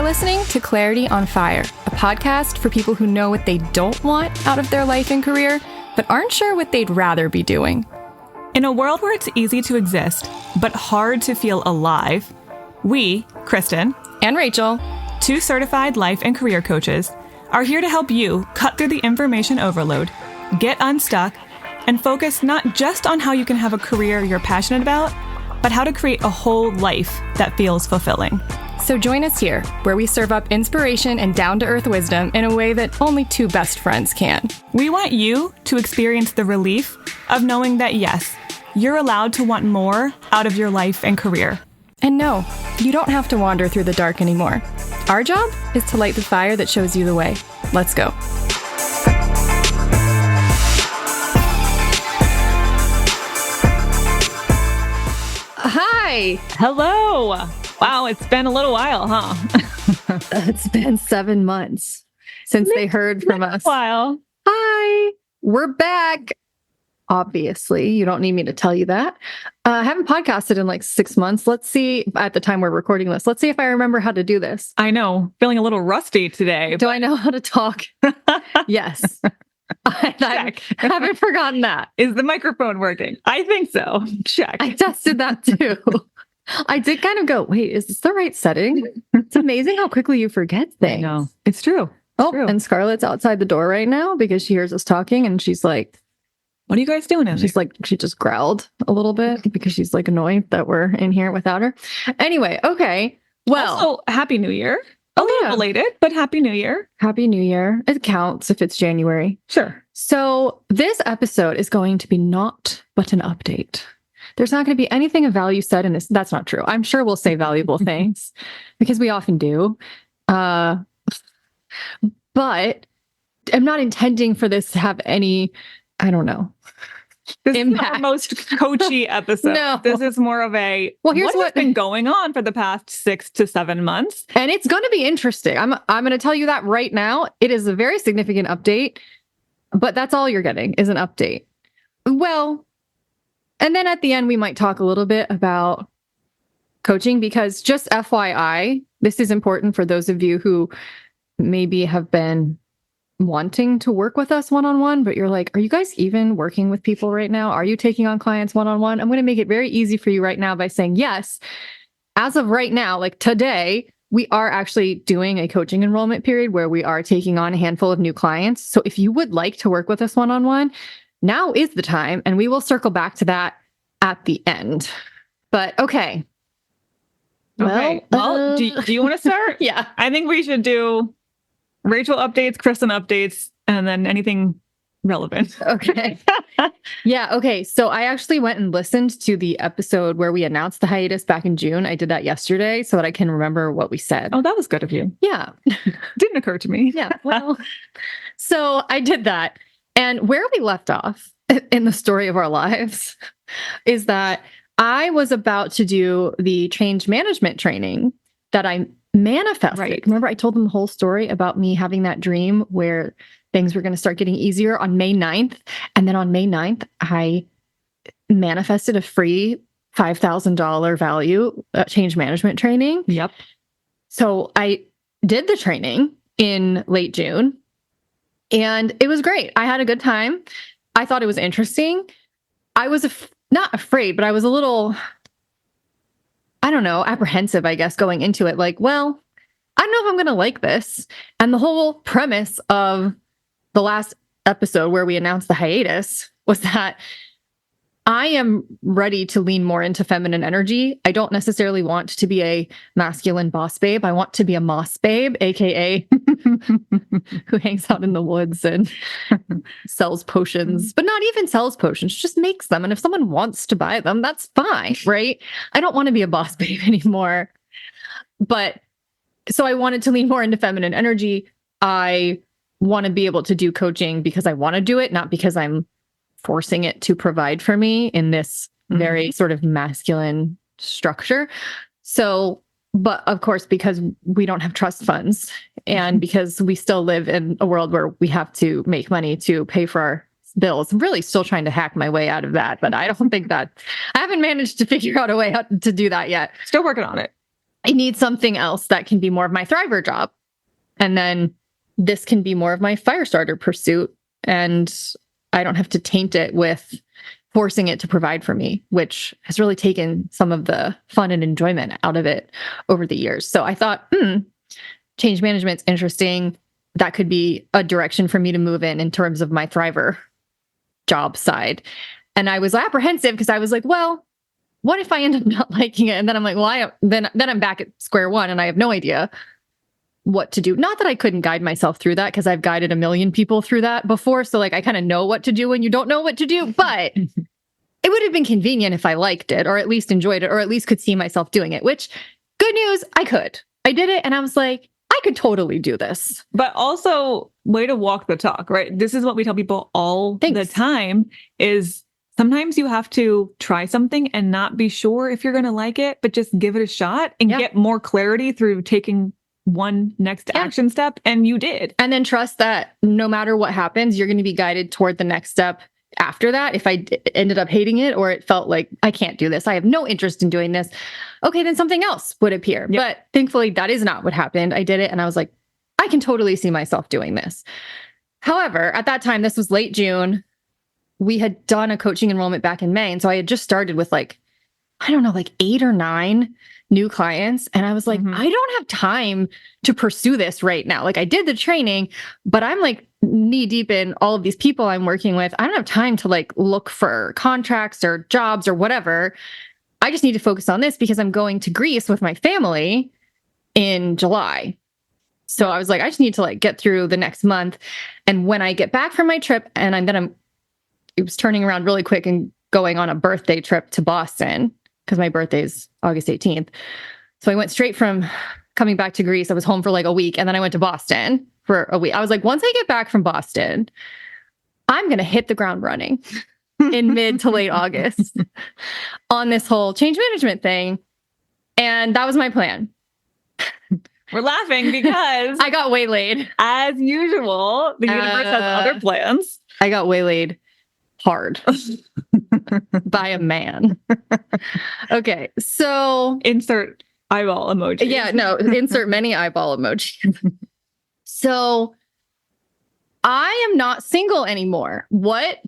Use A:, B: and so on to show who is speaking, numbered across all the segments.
A: listening to Clarity on Fire, a podcast for people who know what they don't want out of their life and career, but aren't sure what they'd rather be doing.
B: In a world where it's easy to exist, but hard to feel alive, we, Kristen
A: and Rachel,
B: two certified life and career coaches, are here to help you cut through the information overload, get unstuck, and focus not just on how you can have a career you're passionate about, but how to create a whole life that feels fulfilling.
A: So join us here, where we serve up inspiration and down-to-earth wisdom in a way that only two best friends can.
B: We want you to experience the relief of knowing that, yes, you're allowed to want more out of your life and career.
A: And no, you don't have to wander through the dark anymore. Our job is to light the fire that shows you the way. Let's go. Hi.
B: Hello. Wow, it's been a little while, huh?
A: It's been 7 months since they heard from us.
B: A while.
A: Hi. We're back. Obviously, you don't need me to tell you that. I haven't podcasted in like 6 months. Let's see, at the time we're recording this, let's see if I remember how to do this.
B: I know. Feeling a little rusty today.
A: Do I know how to talk? Yes. I haven't forgotten that.
B: Is the microphone working? I think so. Check.
A: I tested that too. I did kind of go, wait, is this the right setting? It's amazing how quickly you forget things.
B: I know. It's true.
A: And Scarlett's outside the door right now because she hears us talking and she's like,
B: what are you guys doing in
A: she's
B: there?
A: like, she just growled a little bit because she's like annoyed that we're in here without her. Anyway, okay. Well,
B: also, Happy New Year. A little belated, but Happy New Year.
A: Happy New Year. It counts if it's January.
B: Sure.
A: So this episode is going to be naught but an update. There's not going to be anything of value said in this. That's not true. I'm sure we'll say valuable things because we often do. But I'm not intending for this to have any, I don't know,
B: this
A: impact.
B: is our most coachy episode.
A: No.
B: This is more of a,
A: here's
B: what's been going on for the past 6 to 7 months.
A: And it's going to be interesting. I'm going to tell you that right now. It is a very significant update, but that's all you're getting is an update. Well, and then at the end, we might talk a little bit about coaching because just FYI, this is important for those of you who maybe have been wanting to work with us one-on-one, but you're like, are you guys even working with people right now? Are you taking on clients one-on-one? I'm going to make it very easy for you right now by saying, yes, as of right now, like today, we are actually doing a coaching enrollment period where we are taking on a handful of new clients. So if you would like to work with us one-on-one, now is the time, and we will circle back to that at the end. But okay.
B: Well, do you want to start?
A: Yeah.
B: I think we should do Rachel updates, Kristen updates, and then anything relevant.
A: Okay. Yeah. Okay. So I actually went and listened to the episode where we announced the hiatus back in June. I did that yesterday so that I can remember what we said.
B: Oh, that was good of you.
A: Yeah.
B: Didn't occur to me.
A: Yeah. Well, so I did that. And where we left off in the story of our lives is that I was about to do the change management training that I manifested.
B: Right.
A: Remember, I told them the whole story about me having that dream where things were going to start getting easier on May 9th. And then on May 9th, I manifested a free $5,000 value change management training.
B: Yep.
A: So I did the training in late June. And it was great. I had a good time. I thought it was interesting. I was not afraid, but I was a little, I don't know, apprehensive, I guess, going into it. Like, well, I don't know if I'm going to like this. And the whole premise of the last episode where we announced the hiatus was that I am ready to lean more into feminine energy. I don't necessarily want to be a masculine boss babe. I want to be a moss babe, aka who hangs out in the woods and sells potions, but not even sells potions, just makes them. And if someone wants to buy them, that's fine, right? I don't want to be a boss babe anymore. But so I wanted to lean more into feminine energy. I want to be able to do coaching because I want to do it, not because I'm forcing it to provide for me in this very sort of masculine structure. So, but of course, because we don't have trust funds and because we still live in a world where we have to make money to pay for our bills, I'm really still trying to hack my way out of that. But I don't think that I haven't managed to figure out a way how to do that yet.
B: Still working on it.
A: I need something else that can be more of my Thriver job. And then this can be more of my Firestarter pursuit. And I don't have to taint it with forcing it to provide for me, which has really taken some of the fun and enjoyment out of it over the years. So I thought, change management's interesting. That could be a direction for me to move in terms of my Thriver job side. And I was apprehensive because I was like, well, what if I end up not liking it? And then I'm like, well, then I'm back at square one and I have no idea what to do. Not that I couldn't guide myself through that, because I've guided a million people through that before. So like, I kind of know what to do when you don't know what to do, but it would have been convenient if I liked it, or at least enjoyed it, or at least could see myself doing it, which, good news, I could. I did it. And I was like, I could totally do this.
B: But also, way to walk the talk, right? This is what we tell people all the time is sometimes you have to try something and not be sure if you're going to like it, but just give it a shot and get more clarity through taking one next action step. And you did. And
A: then trust that no matter what happens, you're going to be guided toward the next step after that. If I ended up hating it, or it felt like I can't do this, I have no interest in doing this, okay, then something else would appear. Yep. But thankfully that is not what happened. I did it and I was like, I can totally see myself doing this. However, at that time, this was late June. We had done a coaching enrollment back in May. And so I had just started with like 8 or 9 new clients. And I was like, I don't have time to pursue this right now. Like, I did the training, but I'm like knee deep in all of these people I'm working with. I don't have time to like look for contracts or jobs or whatever. I just need to focus on this because I'm going to Greece with my family in July. So I was like, I just need to like get through the next month. And when I get back from my trip, and it was turning around really quick and going on a birthday trip to Boston, because my birthday is August 18th. So I went straight from coming back to Greece. I was home for like a week, and then I went to Boston for a week. I was like, once I get back from Boston, I'm going to hit the ground running in mid to late August on this whole change management thing. And that was my plan.
B: We're laughing because
A: I got waylaid.
B: As usual, the universe has other plans.
A: I got waylaid hard by a man. Okay, so
B: insert eyeball emoji.
A: Yeah, no, insert many eyeball emojis. So I am not single anymore. What?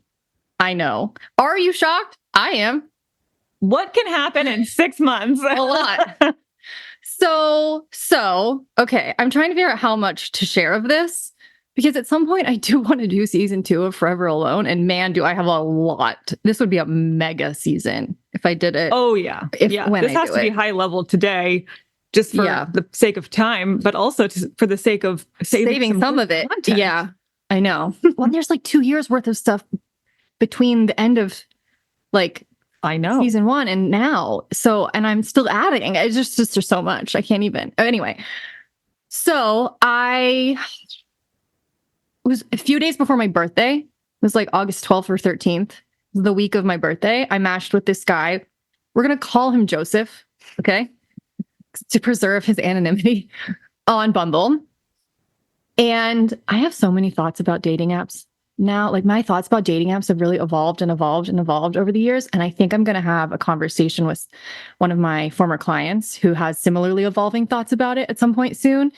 A: I know. Are you shocked? I am.
B: What can happen in 6 months?
A: A lot. So, okay, I'm trying to figure out how much to share of this, because at some point I do want to do season 2 of Forever Alone. And man, do I have a lot. This would be a mega season if I did it.
B: Oh, yeah. This has to be high level today, just for the sake of time, but also for the sake of saving
A: some of it.
B: Content.
A: Yeah, I know. Well, there's like 2 years worth of stuff between the end of like season 1 and now. So, and I'm still adding. It's just there's so much. I can't even. Anyway, so it was a few days before my birthday. It was like August 12th or 13th, the week of my birthday. I matched with this guy. We're going to call him Joseph, okay? To preserve his anonymity on Bumble. And I have so many thoughts about dating apps now. Like, my thoughts about dating apps have really evolved and evolved and evolved over the years. And I think I'm going to have a conversation with one of my former clients who has similarly evolving thoughts about it at some point soon.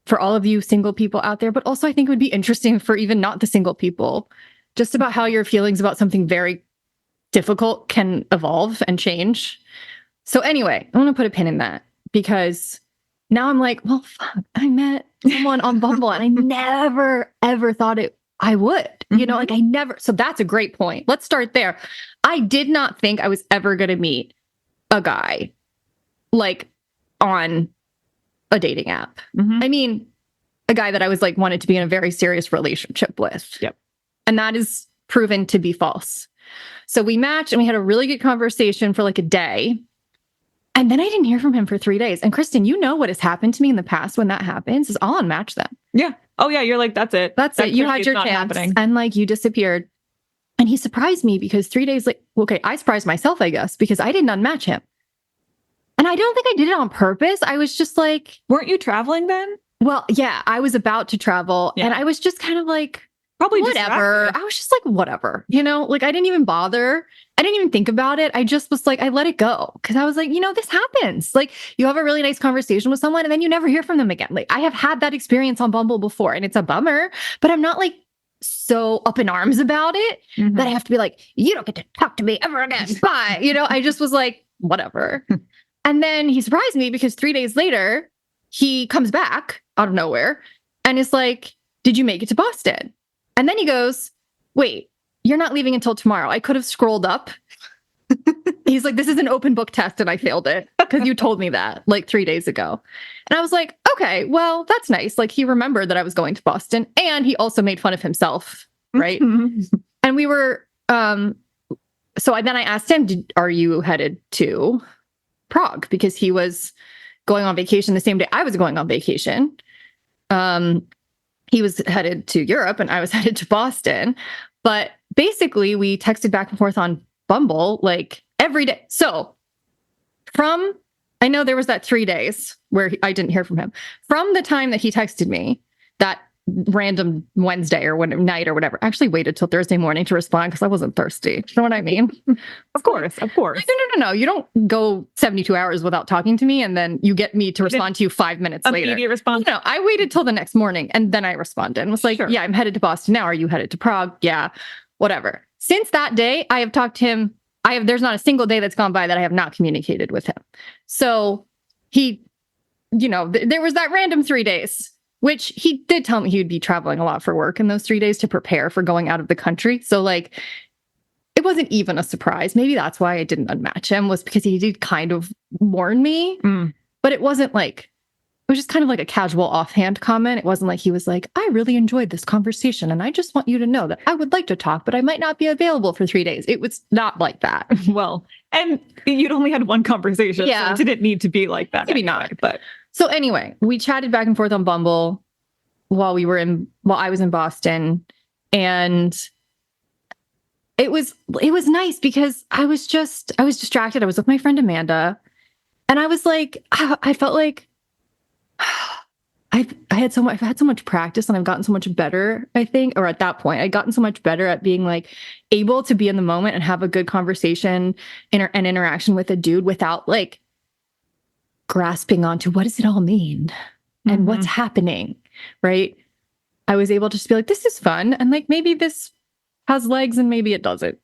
A: For all of you single people out there, but also I think it would be interesting for even not the single people, just about how your feelings about something very difficult can evolve and change. So anyway, I want to put a pin in that, because now I'm like, well, fuck, I met someone on Bumble and I never, ever thought I would, like I never. So that's a great point. Let's start there. I did not think I was ever going to meet a guy like on a dating app. I mean, a guy that I was like wanted to be in a very serious relationship with.
B: Yep.
A: And that is proven to be false. So we matched and we had a really good conversation for like a day. And then I didn't hear from him for 3 days. And Kristen, you know what has happened to me in the past when that happens is I'll unmatch them.
B: Yeah. Oh yeah. You're like, that's it.
A: That's it. You had your chance happening. And like you disappeared. And he surprised me because 3 days later, okay, I surprised myself, I guess, because I didn't unmatch him. And I don't think I did it on purpose. I was just like...
B: Weren't you traveling then?
A: Well, yeah, I was about to travel. Yeah. And I was just kind of like...
B: Probably
A: whatever.
B: distracted.
A: I was just like, whatever, like I didn't even bother. I didn't even think about it. I just was like, I let it go because I was like, this happens. Like you have a really nice conversation with someone and then you never hear from them again. Like I have had that experience on Bumble before and it's a bummer, but I'm not like so up in arms about it that I have to be like, you don't get to talk to me ever again. Bye. I just was like, whatever. And then he surprised me because 3 days later, he comes back out of nowhere and is like, did you make it to Boston? And then he goes, wait, you're not leaving until tomorrow. I could have scrolled up. He's like, this is an open book test and I failed it because you told me that like 3 days ago. And I was like, okay, well, that's nice. Like he remembered that I was going to Boston and he also made fun of himself. Right. And we were, then I asked him, are you headed to Prague? Because he was going on vacation the same day I was going on vacation. He was headed to Europe and I was headed to Boston. But basically, we texted back and forth on Bumble like every day. So I know there was that 3 days where I didn't hear from him. From the time that he texted me that random Wednesday or night or whatever, I actually waited till Thursday morning to respond because I wasn't thirsty. You know what I mean?
B: Of course.
A: Like, no. You don't go 72 hours without talking to me and then you get me to respond to you 5 minutes later.
B: Immediate response.
A: No, I waited till the next morning and then I responded and was like, sure. Yeah, I'm headed to Boston now. Are you headed to Prague? Yeah, whatever. Since that day, I have talked to him. There's not a single day that's gone by that I have not communicated with him. So he, there was that random 3 days, which he did tell me he would be traveling a lot for work in those 3 days to prepare for going out of the country. So like, it wasn't even a surprise. Maybe that's why I didn't unmatch him was because he did kind of warn me, but it wasn't like, it was just kind of like a casual offhand comment. It wasn't like he was like, I really enjoyed this conversation and I just want you to know that I would like to talk, but I might not be available for 3 days. It was not like that.
B: Well, and you'd only had one conversation, so it didn't need to be like that.
A: Maybe not, but... So anyway, we chatted back and forth on Bumble while I was in Boston, and it was nice because I was distracted. I was with my friend Amanda, and I was like, I felt like I've had so much practice and I've gotten so much better, I think, or at that point, I'd gotten so much better at being like able to be in the moment and have a good conversation and interaction with a dude without like grasping onto what does it all mean and what's happening, right? I was able to just be like, this is fun. And like, maybe this has legs and maybe it doesn't.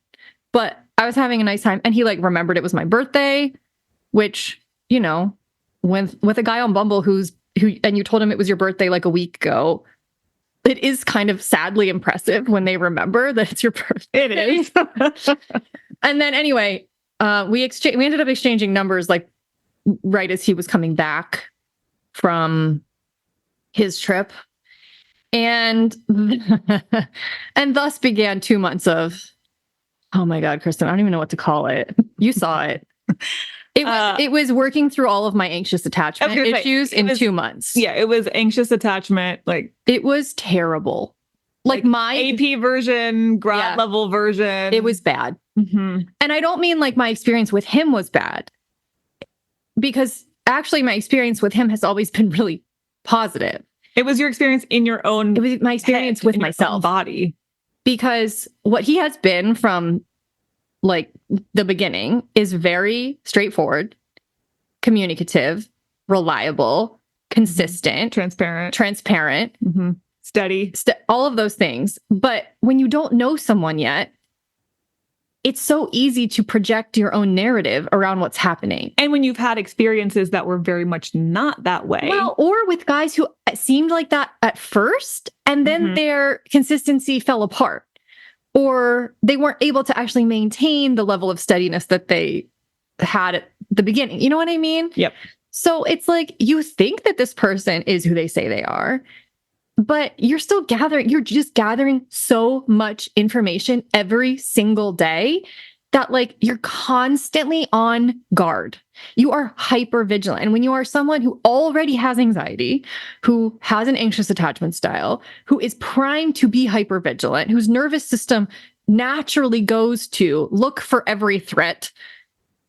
A: But I was having a nice time. And he like remembered it was my birthday, which, with a guy on Bumble who and you told him it was your birthday like a week ago, it is kind of sadly impressive when they remember that it's your birthday.
B: It is.
A: And then anyway, we ended up exchanging numbers like right as he was coming back from his trip. And thus began 2 months of, oh my God, Kristen, I don't even know what to call it. You saw it. It was working through all of my anxious attachment issues in 2 months.
B: Yeah, it was anxious attachment. Like
A: it was terrible. Like my
B: AP version, grad level version.
A: It was bad. And I don't mean like my experience with him was bad, because actually my experience with him has always been really positive.
B: It was your experience in your own.
A: It was my experience with myself,
B: body,
A: because what he has been from like the beginning is very straightforward, communicative, reliable, consistent, transparent,
B: steady,
A: all of those things. But when you don't know someone yet, it's so easy to project your own narrative around what's happening.
B: And when you've had experiences that were very much not that way.
A: Well, or with guys who seemed like that at first, and then their consistency fell apart, or they weren't able to actually maintain the level of steadiness that they had at the beginning. You know what I mean?
B: Yep.
A: So it's like, you think that this person is who they say they are, but you're just gathering so much information every single day that like you're constantly on guard. You are hyper vigilant. And when you are someone who already has anxiety, who has an anxious attachment style, who is primed to be hyper vigilant, whose nervous system naturally goes to look for every threat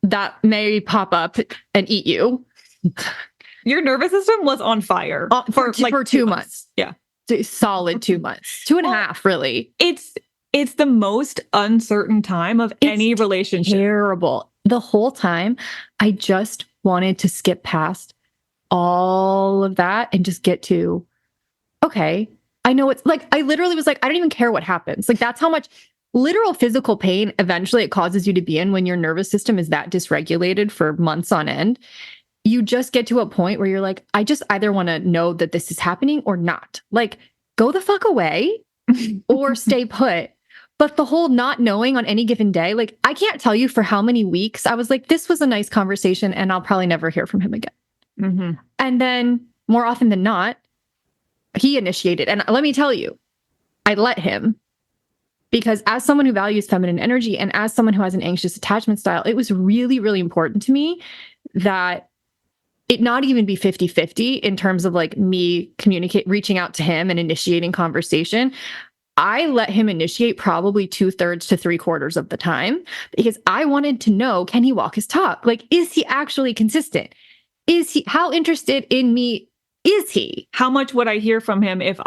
A: that may pop up and eat you.
B: Your nervous system was on fire
A: for 2 months.
B: Yeah.
A: solid 2 months, 2.5, really.
B: It's the most uncertain time of any relationship.
A: Terrible. The whole time, I just wanted to skip past all of that and just get to, okay, I know it's like, I literally was like, I don't even care what happens. Like, that's how much literal physical pain eventually it causes you to be in when your nervous system is that dysregulated for months on end. You just get to a point where you're like, I just either want to know that this is happening or not. Like, go the fuck away or stay put. But the whole not knowing on any given day, like, I can't tell you for how many weeks I was like, this was a nice conversation and I'll probably never hear from him again.
B: Mm-hmm.
A: And then more often than not, he initiated. And let me tell you, I let him, because as someone who values feminine energy and as someone who has an anxious attachment style, it was really, really important to me that it not even be 50-50 in terms of like me reaching out to him and initiating conversation. I let him initiate probably 2/3 to 3/4 of the time, because I wanted to know, can he walk his talk? Like, is he actually consistent? How interested in me is he?
B: How much would I hear from him if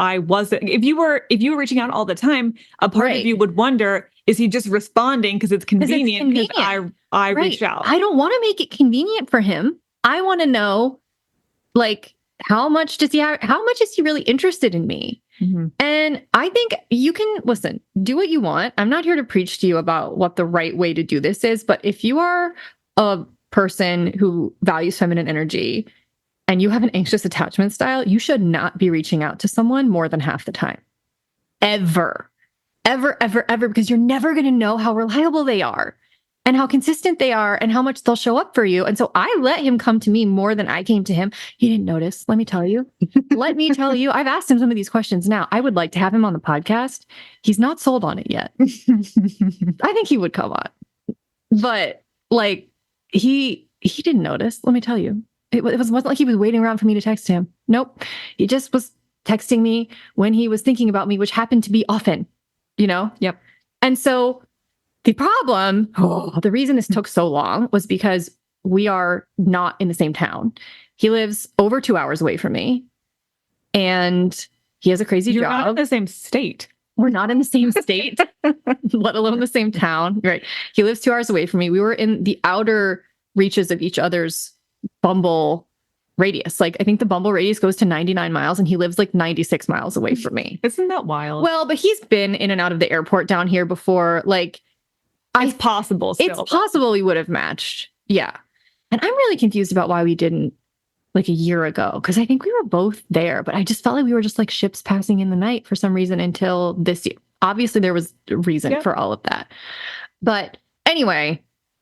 B: you were reaching out all the time? A part of you would wonder, is he just responding because it's convenient? Because I reached out.
A: I don't want to make it convenient for him. I want to know, like, how much is he really interested in me?
B: Mm-hmm.
A: And I think you can listen, do what you want. I'm not here to preach to you about what the right way to do this is, but if you are a person who values feminine energy and you have an anxious attachment style, you should not be reaching out to someone more than half the time. Ever, because you're never going to know how reliable they are and how consistent they are and how much they'll show up for you. And so I let him come to me more than I came to him. He didn't notice. Let me tell you. I've asked him some of these questions now. I would like to have him on the podcast. He's not sold on it yet. I think he would come on. But like, he didn't notice. Let me tell you. It wasn't like he was waiting around for me to text him. Nope. He just was texting me when he was thinking about me, which happened to be often, you know?
B: Yep.
A: And so the problem, the reason this took so long was because we are not in the same town. He lives over 2 hours away from me and he has a crazy job.
B: You're not in the same state.
A: We're not in the same state, let alone the same town. Right. He lives 2 hours away from me. We were in the outer reaches of each other's Bumble radius. Like, I think the Bumble radius goes to 99 miles and he lives like 96 miles away from me.
B: Isn't that wild?
A: Well, but he's been in and out of the airport down here before. Like,
B: it's possible still.
A: It's possible we would have matched. Yeah. And I'm really confused about why we didn't like a year ago, because I think we were both there, but I just felt like we were just like ships passing in the night for some reason until this year. Obviously, there was a reason for all of that. But anyway,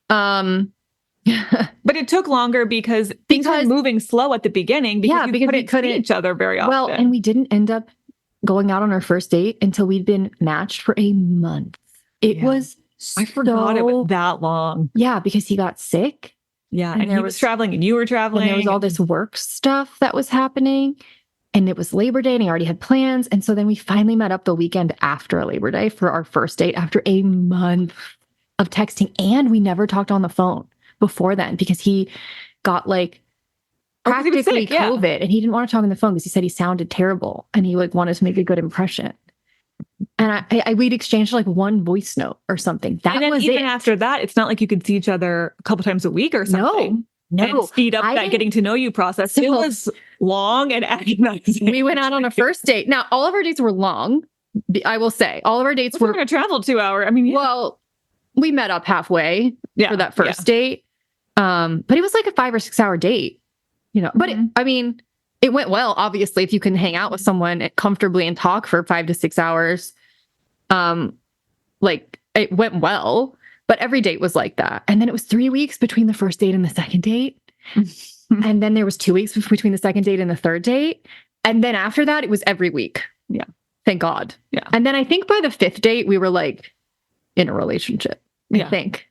B: but it took longer because things were moving slow at the beginning because we couldn't see each other very often.
A: Well, and we didn't end up going out on our first date until we'd been matched for a month. It was
B: I forgot it was that long.
A: Yeah, because he got sick.
B: Yeah, and he was traveling and you were traveling.
A: And there was all this work stuff that was happening. And it was Labor Day and he already had plans. And so then we finally met up the weekend after Labor Day for our first date after a month of texting. And we never talked on the phone before then because he got like practically COVID and he didn't want to talk on the phone because he said he sounded terrible and he like wanted to make a good impression. And we'd exchanged like one voice note or something. That was
B: even after that, it's not like you could see each other a couple times a week or something.
A: No.
B: And speed up that getting to know you process. It was long and agonizing.
A: We went out on a first date. Now, all of our dates were long. I will say all of our dates were
B: going to travel 2 hours. I mean,
A: well, we met up halfway for that first date. But it was like a 5 or 6 hour date, you know, but I mean, it went well, obviously, if you can hang out with someone comfortably and talk for 5 to 6 hours, like it went well, but every date was like that. And then it was 3 weeks between the first date and the second date. And then there was 2 weeks between the second date and the third date. And then after that, it was every week.
B: Yeah.
A: Thank God.
B: Yeah.
A: And then I think by the fifth date, we were like in a relationship, I think.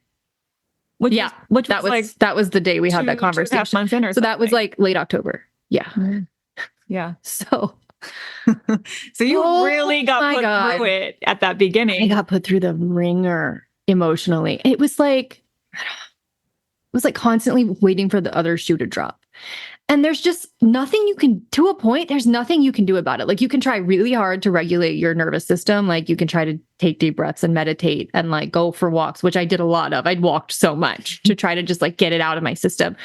A: Which that was the day we had that conversation.
B: 2.5 months in or
A: so that was like late October. Yeah.
B: Yeah.
A: So
B: you really got put through it at that beginning.
A: I got put through the ringer emotionally. It was like constantly waiting for the other shoe to drop. And there's just nothing you can, to a point, there's nothing you can do about it. Like, you can try really hard to regulate your nervous system. Like, you can try to take deep breaths and meditate and like go for walks, which I did a lot of. I'd walked so much to try to just like get it out of my system.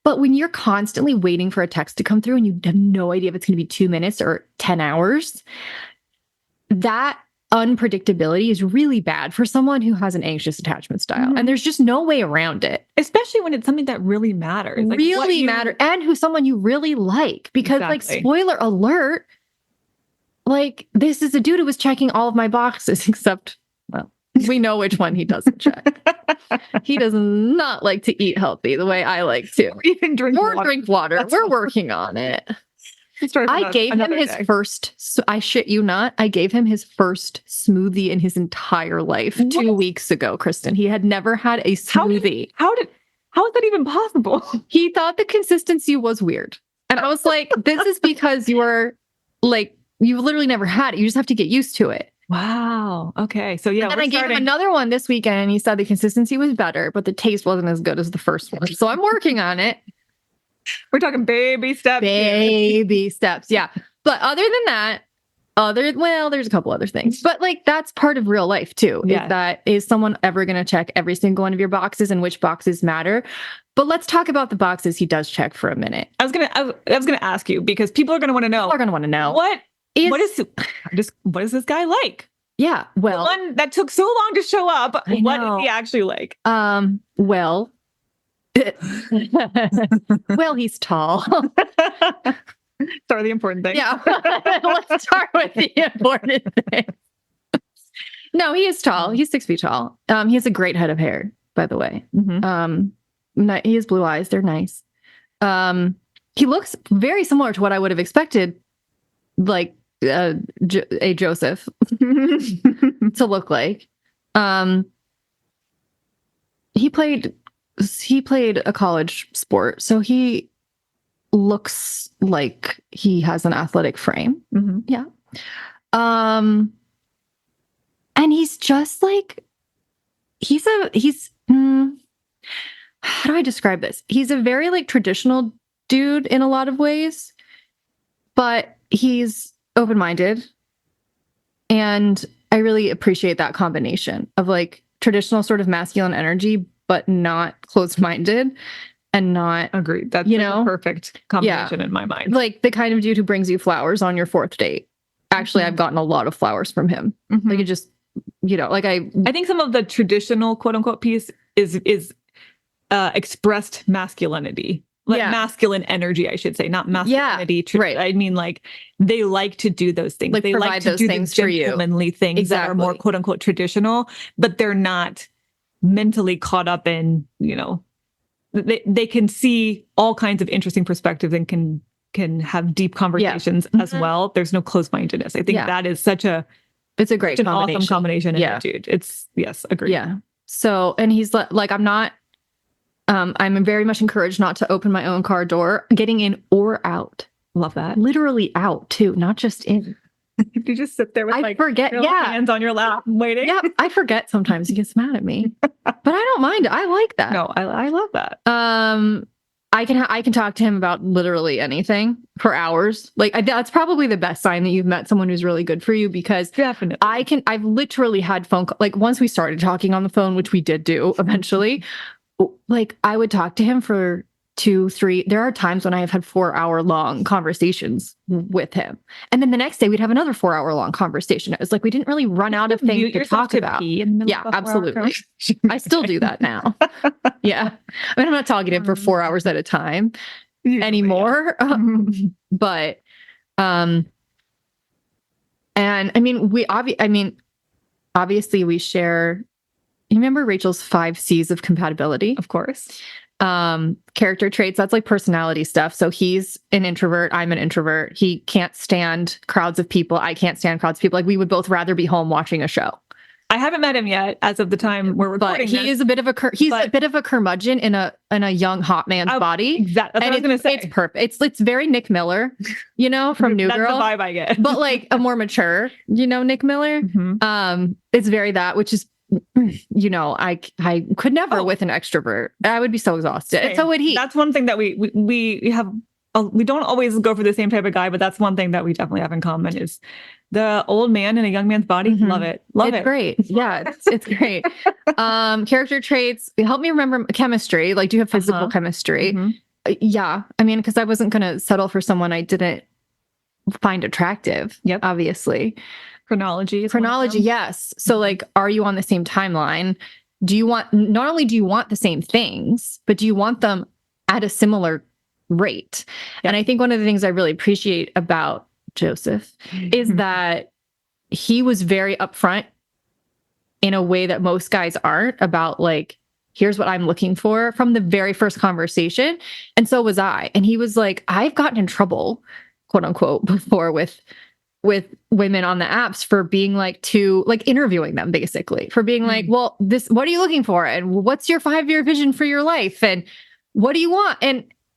A: But when you're constantly waiting for a text to come through and you have no idea if it's going to be 2 minutes or 10 hours, that unpredictability is really bad for someone who has an anxious attachment style.
B: Mm-hmm.
A: And there's just no way around it.
B: Especially when it's something that really matters. Like
A: really matter. And who's someone you really like. Because like, spoiler alert, like, this is a dude who was checking all of my boxes, except, well, we know which one he doesn't check. He does not like to eat healthy the way I like to.
B: Or even drink water.
A: That's We're working on it. I gave him his first, I shit you not, I gave him his first smoothie in his entire life 2 weeks ago, Kristen. He had never had a smoothie.
B: How is that even possible?
A: He thought the consistency was weird. And I was like, this is because you are like, you've literally never had it. You just have to get used to it.
B: Wow. Okay. So yeah.
A: And I gave him another one this weekend and he said the consistency was better, but the taste wasn't as good as the first one. So I'm working on it.
B: We're talking baby steps.
A: Baby steps. Yeah. But other than that, there's a couple other things, but like, that's part of real life too.
B: Yeah.
A: Is someone ever going to check every single one of your boxes and which boxes matter? But let's talk about the boxes he does check for a minute.
B: I was going to ask you, because people are going to want to know.
A: People are going to want to know.
B: What is this guy like?
A: Yeah. Well,
B: the one that took so long to show up. What is he actually like?
A: Well, well, he's tall.
B: Start with the important thing.
A: Yeah. Let's start with the important thing. No, he is tall. He's 6 feet tall. He has a great head of hair, by the way.
B: Mm-hmm.
A: He has blue eyes. They're nice. He looks very similar to what I would have expected, like a Joseph to look like. He played a college sport, so he looks like he has an athletic frame.
B: Mm-hmm.
A: Yeah. And he's just like, how do I describe this? He's a very like traditional dude in a lot of ways, but he's open-minded. And I really appreciate that combination of like traditional sort of masculine energy, but not closed-minded and not...
B: Agreed. That's a perfect combination in my mind.
A: Like the kind of dude who brings you flowers on your 4th date. Actually, I've gotten a lot of flowers from him. Mm-hmm. Like, it just, like I
B: think some of the traditional quote unquote piece is expressed masculinity. Like masculine energy, I should say, not masculinity.
A: Yeah, right.
B: I mean, like, they like to do those things.
A: Like,
B: they
A: provide
B: like to
A: those
B: do
A: things
B: the
A: for you.
B: gentlemanly things that are more quote unquote traditional, but they're not mentally caught up in, they can see all kinds of interesting perspectives and can have deep conversations as well. There's no closed-mindedness. I think that is
A: it's a great combination.
B: Awesome combination. Yeah. Dude, yes, agreed.
A: Yeah. So, and he's like, I'm very much encouraged not to open my own car door, getting in or out.
B: Love that.
A: Literally out too, not just in.
B: You just sit there with hands on your lap waiting.
A: Yeah, I forget sometimes. He gets mad at me, but I don't mind. I like that.
B: No, I love that.
A: I can talk to him about literally anything for hours. Like, that's probably the best sign that you've met someone who's really good for you, because
B: definitely
A: I've literally had phone calls. Like, once we started talking on the phone, which we did do eventually, like, I would talk to him for 2, 3. There are times when I have had 4-hour-long conversations with him. And then the next day we'd have another 4-hour-long conversation. It was like, we didn't really run out of things to talk about. Yeah, absolutely. I still do that now. Yeah. I mean, I'm not talking to him for 4 hours at a time anymore. But, and I mean, obviously we share, you remember Rachel's 5 C's of compatibility?
B: Of course.
A: Character traits, that's like personality stuff. So he's an introvert, I'm an introvert. He can't stand crowds of people. I can't stand crowds of people. Like, we would both rather be home watching a show.
B: I haven't met him yet as of the time we're recording.
A: But he is a bit of a curmudgeon in a young hot man's body.
B: Exactly. That's what I was going to say.
A: It's perfect. It's very Nick Miller, from New Girl.
B: That's the vibe I get.
A: But like a more mature, Nick Miller. Mm-hmm. It's very that, which is, I could never with an extrovert. I would be so exhausted. And so would he.
B: That's one thing that we have we don't always go for the same type of guy, but that's one thing that we definitely have in common is the old man in a young man's body.
A: Mhm.
B: Love it. Love
A: It's
B: it.
A: great. Yeah, it's great. Character traits, help me remember chemistry. Like, do you have physical chemistry?
B: Mhm.
A: Yeah. I mean, because I wasn't going to settle for someone I didn't find attractive.
B: Yep.
A: Obviously.
B: Chronology.
A: Yes. So like, are you on the same timeline? Do you want, not only do you want the same things, but do you want them at a similar rate?
B: Yep.
A: And I think one of the things I really appreciate about Joseph is that he was very upfront in a way that most guys aren't about like, here's what I'm looking for from the very first conversation. And so was I. And he was like, I've gotten in trouble, quote unquote, before with women on the apps for being like interviewing them basically for being like, well, what are you looking for? And what's your 5-year vision for your life? And what do you want?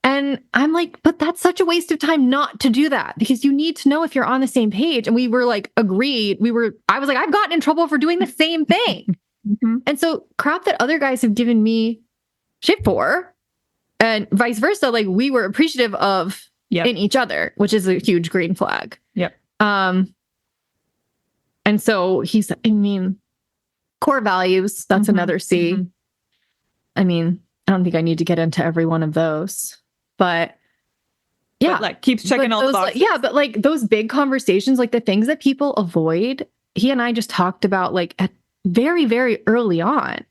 A: And I'm like, but that's such a waste of time not to do that because you need to know if you're on the same page. And we were like, agreed. I was like, I've gotten in trouble for doing the same thing. And so crap that other guys have given me shit for and vice versa. Like we were appreciative of in each other, which is a huge green flag.
B: Yep.
A: And so core values, that's another C. I mean, I don't think I need to get into every one of those, but yeah,
B: but like keeps checking all the boxes.
A: But like those big conversations, like the things that people avoid, he and I just talked about like at very, very early on,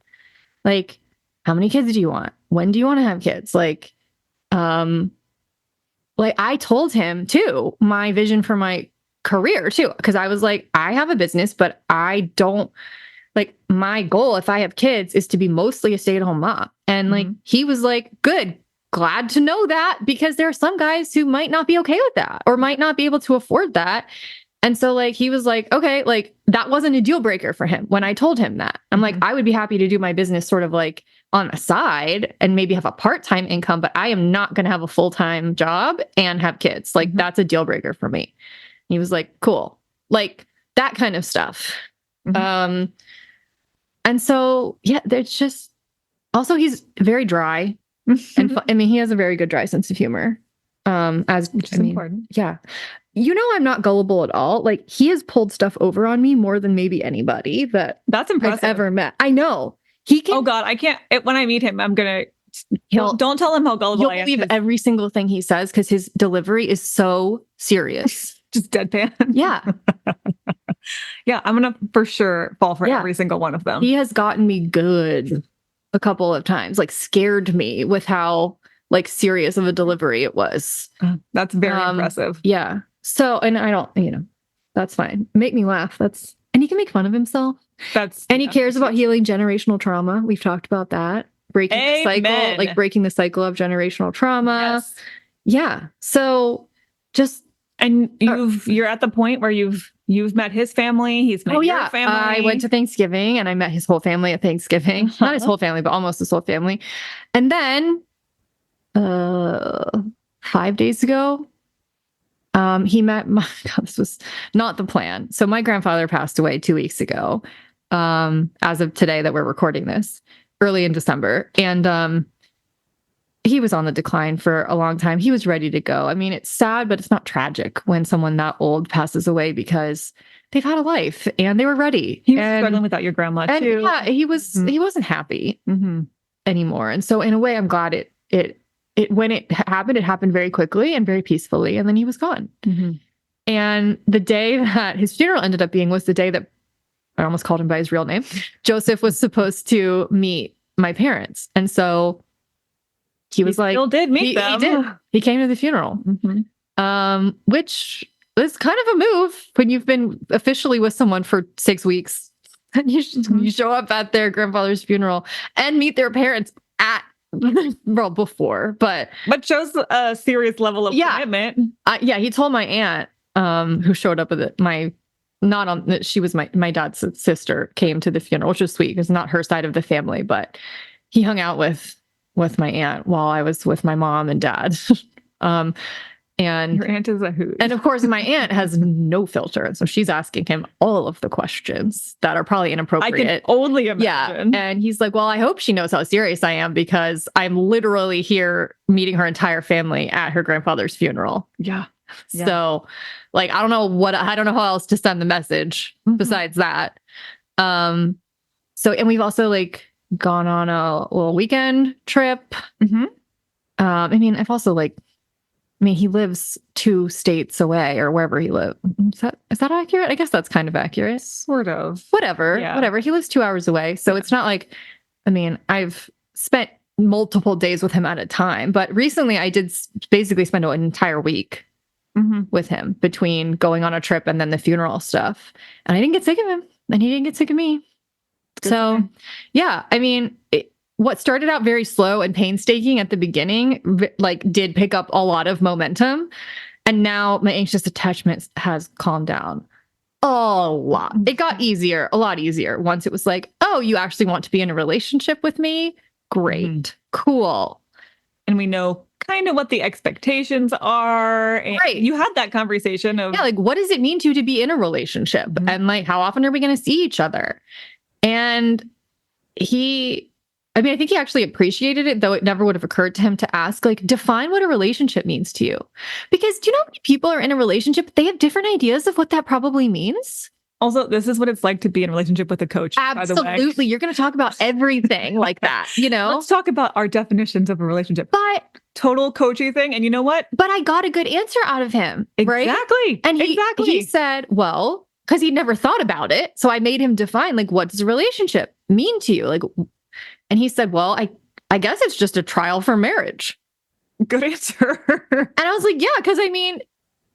A: like how many kids do you want? When do you want to have kids? Like I told him too, my vision for my career too, because I was like, I have a business, but I don't like my goal if I have kids is to be mostly a stay-at-home mom. And like he was like, good, glad to know that because there are some guys who might not be okay with that or might not be able to afford that. And so like he was like, okay, like that wasn't a deal breaker for him when I told him that. I'm like, I would be happy to do my business sort of like on the side and maybe have a part-time income, but I am not going to have a full-time job and have kids. Like that's a deal breaker for me. He was like, cool, like that kind of stuff. And so, yeah, there's just also he's very dry and he has a very good dry sense of humor. Which is important. Yeah. I'm not gullible at all. Like he has pulled stuff over on me more than maybe anybody that's impressive I've ever met. I know he can.
B: Oh God, I can't. When I meet him, I'm going to, don't tell him how gullible I am.
A: You'll believe every single thing he says because his delivery is so serious.
B: Just deadpan.
A: Yeah.
B: Yeah. I'm going to for sure fall for every single one of them.
A: He has gotten me good a couple of times, like scared me with how like serious of a delivery it was.
B: That's very impressive.
A: Yeah. So, and I don't, that's fine. Make me laugh. And he can make fun of himself. And he cares about healing generational trauma. We've talked about that. Breaking the cycle, like breaking the cycle of generational trauma. Yes. Yeah. So just,
B: and you're at the point where you've met his family. He's met your family.
A: I went to Thanksgiving and I met his whole family at Thanksgiving. Not his whole family, but almost his whole family. And then 5 days ago, he met this was not the plan. So my grandfather passed away 2 weeks ago, as of today that we're recording this, early in December. And he was on the decline for a long time. He was ready to go. I mean, it's sad, but it's not tragic when someone that old passes away because they've had a life and they were ready.
B: He was struggling without your grandma too.
A: Yeah, he wasn't happy anymore. And so in a way, I'm glad it when it happened very quickly and very peacefully. And then he was gone. And the day that his funeral ended up being was the day that I almost called him by his real name. Joseph was supposed to meet my parents. And so he was like,
B: still did meet them.
A: He did. He came to the funeral, which is kind of a move when you've been officially with someone for 6 weeks and you show up at their grandfather's funeral and meet their parents before, but
B: shows a serious level of commitment.
A: He told my aunt, who showed up with it, she was my dad's sister, came to the funeral, which was sweet. It's not her side of the family, but he hung out with my aunt while I was with my mom and dad. And
B: your aunt is a hoot.
A: And of course, my aunt has no filter. And so she's asking him all of the questions that are probably inappropriate.
B: I can only imagine.
A: Yeah. And he's like, well, I hope she knows how serious I am because I'm literally here meeting her entire family at her grandfather's funeral.
B: Yeah.
A: So like, I don't know how else to send the message besides that. So, and we've also like gone on a little weekend trip. I mean, he lives 2 states away or wherever he lives. Is that accurate? I guess that's kind of accurate.
B: Sort of.
A: Whatever. He lives 2 hours away. So it's not like, I mean, I've spent multiple days with him at a time, but recently I did basically spend an entire week with him between going on a trip and then the funeral stuff. And I didn't get sick of him and he didn't get sick of me. So yeah, I mean, what started out very slow and painstaking at the beginning, like did pick up a lot of momentum. And now my anxious attachment has calmed down a lot. It got a lot easier once it was like, oh, you actually want to be in a relationship with me? Great. Cool.
B: And we know kind of what the expectations are. And
A: right.
B: You had that conversation of,
A: like, what does it mean to be in a relationship? And like, how often are we going to see each other? And I think he actually appreciated it, though it never would have occurred to him to ask, like, define what a relationship means to you. Because do you know how many people are in a relationship? They have different ideas of what that probably means.
B: Also, this is what it's like to be in a relationship with a coach.
A: Absolutely.
B: By the way.
A: You're going to talk about everything like that, you know?
B: Let's talk about our definitions of a relationship.
A: But
B: total coachy thing. And you know what?
A: But I got a good answer out of him.
B: Exactly.
A: Right? And he said, well, because he'd never thought about it. So I made him define, like, what does a relationship mean to you? Like, and he said, well, I guess it's just a trial for marriage.
B: Good answer.
A: And I was like, yeah, because I mean,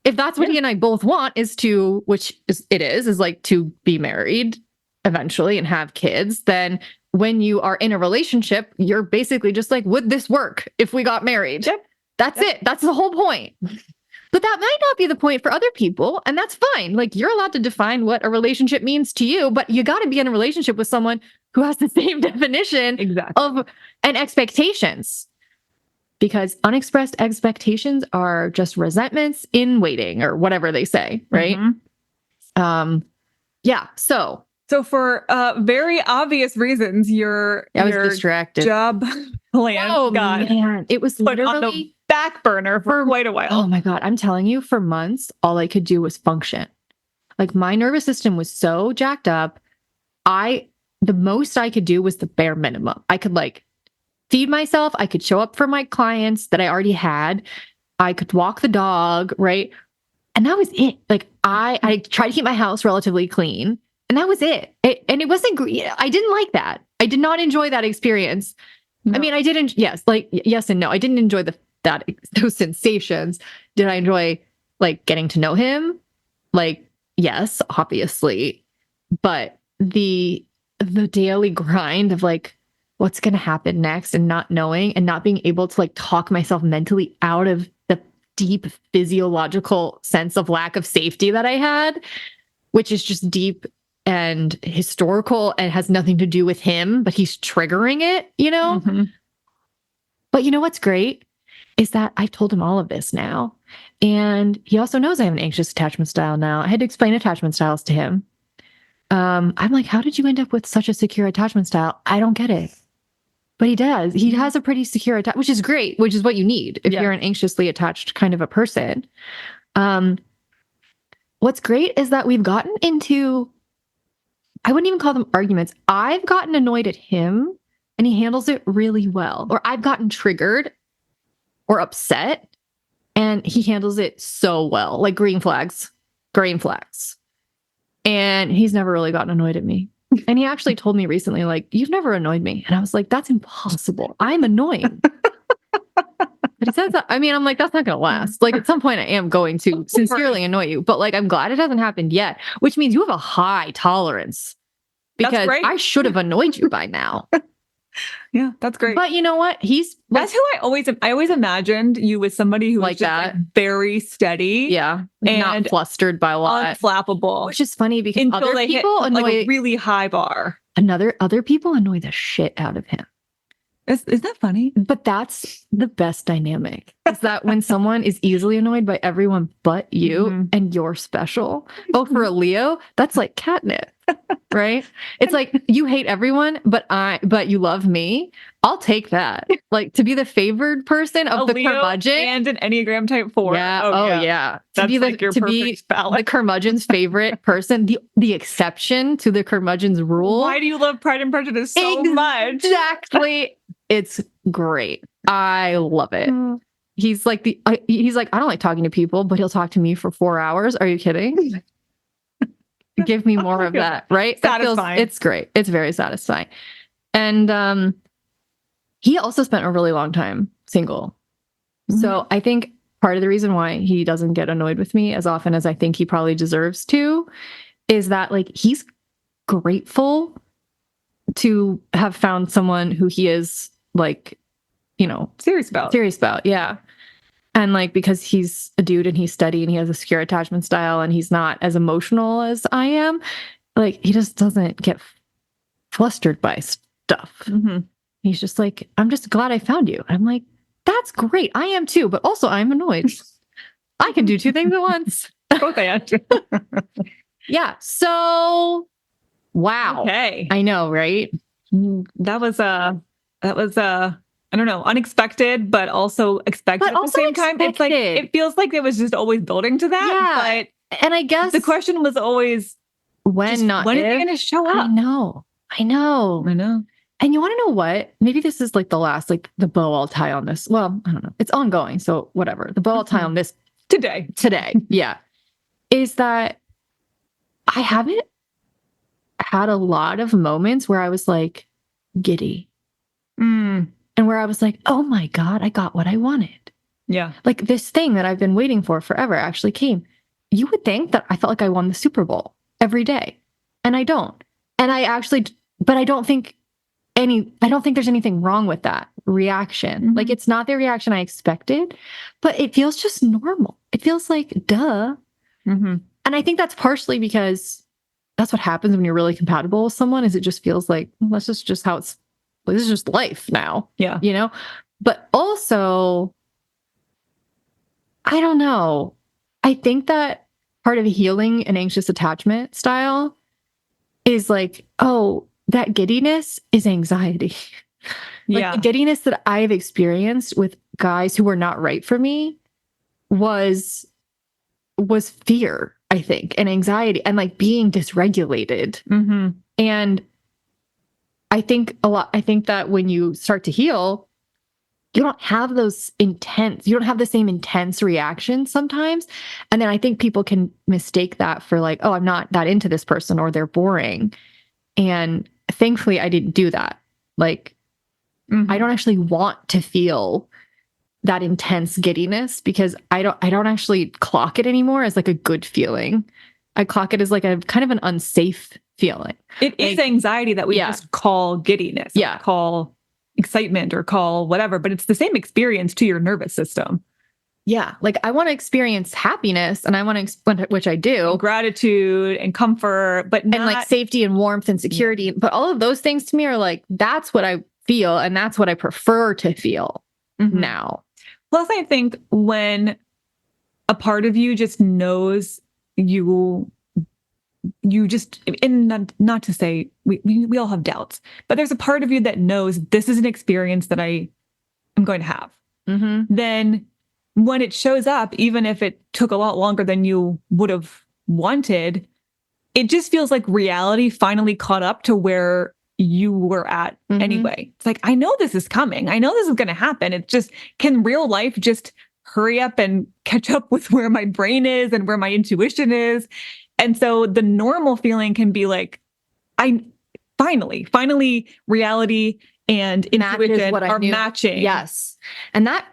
A: if that's what he and I both want is to like to be married eventually and have kids, then when you are in a relationship, you're basically just like, would this work if we got married?
B: Yep.
A: That's it. That's the whole point. But that might not be the point for other people. And that's fine. Like, you're allowed to define what a relationship means to you, but you got to be in a relationship with someone who has the same definition of and expectations. Because unexpressed expectations are just resentments in waiting or whatever they say, right? Yeah. So
B: for very obvious reasons, I was
A: distracted.
B: Job plan
A: man, it was
B: put on the back burner for quite a while.
A: Oh my God. I'm telling you, for months, all I could do was function. Like, my nervous system was so jacked up. The most I could do was the bare minimum. I could like feed myself. I could show up for my clients that I already had. I could walk the dog, right? And that was it. Like, I tried to keep my house relatively clean, and that was it. And it wasn't, I didn't like that. I did not enjoy that experience. No. I mean, I didn't, yes and no. I didn't enjoy those sensations. Did I enjoy like getting to know him? Like, yes, obviously. But the daily grind of like, what's going to happen next and not knowing and not being able to like talk myself mentally out of the deep physiological sense of lack of safety that I had, which is just deep and historical and has nothing to do with him, but he's triggering it, you know? But you know what's great is that I've told him all of this now. And he also knows I have an anxious attachment style now. I had to explain attachment styles to him. I'm like, how did you end up with such a secure attachment style? I don't get it. But he does. He has a pretty secure attachment, which is great, which is what you need if you're an anxiously attached kind of a person. What's great is that we've gotten into, I wouldn't even call them arguments. I've gotten annoyed at him and he handles it really well. Or I've gotten triggered or upset and he handles it so well, like green flags. And he's never really gotten annoyed at me. And he actually told me recently, like, you've never annoyed me. And I was like, that's impossible. I'm annoying. But he says that, I mean, I'm like, that's not going to last. Like, at some point I am going to sincerely annoy you, but like, I'm glad it hasn't happened yet, which means you have a high tolerance because I should have annoyed you by now.
B: Yeah, that's great.
A: But you know what?
B: That's who I always imagined you as somebody who was just like very steady.
A: Yeah. And not flustered by a lot.
B: Unflappable.
A: Which is funny because
B: until
A: other people annoy
B: like a really high bar.
A: Other people annoy the shit out of him.
B: Is that funny?
A: But that's the best dynamic, is that when someone is easily annoyed by everyone but you and you're special. Oh, for a Leo, that's like catnip, right? It's like you hate everyone, but you love me. I'll take that. Like to be the favored person of the
B: Leo
A: curmudgeon
B: and an Enneagram type 4.
A: Yeah. Oh, yeah.
B: That's like your perfect balance.
A: The curmudgeon's favorite person, the exception to the curmudgeon's rule.
B: Why do you love Pride and Prejudice so much?
A: Exactly. It's great. I love it. He's like, I don't like talking to people, but he'll talk to me for 4 hours. Are you kidding? Give me more of that, right?
B: Satisfying.
A: It's great. It's very satisfying. And he also spent a really long time single. So I think part of the reason why he doesn't get annoyed with me as often as I think he probably deserves to is that like he's grateful to have found someone who he is like,
B: serious about.
A: Yeah. And like, because he's a dude and he's steady and he has a secure attachment style and he's not as emotional as I am, like he just doesn't get flustered by stuff. He's just like, I'm just glad I found you. I'm like, that's great. I am too, but also I'm annoyed. I can do two things at once.
B: Both I am.
A: Yeah. So, wow.
B: Okay.
A: I know, right?
B: That was I don't know, unexpected, but also expected at the same time. It's like, it feels like it was just always building to that.
A: Yeah.
B: But
A: and I guess
B: the question was always
A: when is it
B: going to show up?
A: I know. And you want to know what? Maybe this is like the last, like the bow I'll tie on this. Well, I don't know. It's ongoing. So whatever. The bow I'll tie on this
B: today.
A: Yeah. Is that I haven't had a lot of moments where I was like giddy. And where I was like, oh my God, I got what I wanted.
B: Yeah.
A: Like this thing that I've been waiting for forever actually came. You would think that I felt like I won the Super Bowl every day. And I don't. And but I don't think there's anything wrong with that reaction. Like it's not the reaction I expected, but it feels just normal. It feels like, duh. And I think that's partially because that's what happens when you're really compatible with someone is it just feels like, well, that's just how this is just life now.
B: Yeah.
A: But also, I don't know. I think that part of healing an anxious attachment style is like, oh, that giddiness is anxiety. Like the giddiness that I've experienced with guys who were not right for me was fear, I think, and anxiety and like being dysregulated. And I think that when you start to heal, you don't have the same intense reactions sometimes. And then I think people can mistake that for like, oh, I'm not that into this person or they're boring. And thankfully I didn't do that. Like, I don't actually want to feel that intense giddiness because I don't actually clock it anymore as like a good feeling. I clock it as like a kind of an unsafe feeling.
B: It is anxiety that we just call giddiness. Call excitement or call whatever, but it's the same experience to your nervous system.
A: Yeah. Like I want to experience happiness and I want to, which I do.
B: And gratitude and comfort, but not...
A: And like safety and warmth and security. Yeah. But all of those things to me are like, that's what I feel. And that's what I prefer to feel now.
B: Plus, I think when a part of you just knows you just, and not to say we all have doubts, but there's a part of you that knows this is an experience that I am going to have. Then when it shows up, even if it took a lot longer than you would have wanted, it just feels like reality finally caught up to where you were at anyway. It's like, I know this is coming. I know this is going to happen. It's just, can real life just hurry up and catch up with where my brain is and where my intuition is? And so the normal feeling can be like, finally reality and intuition are matching.
A: Yes. And that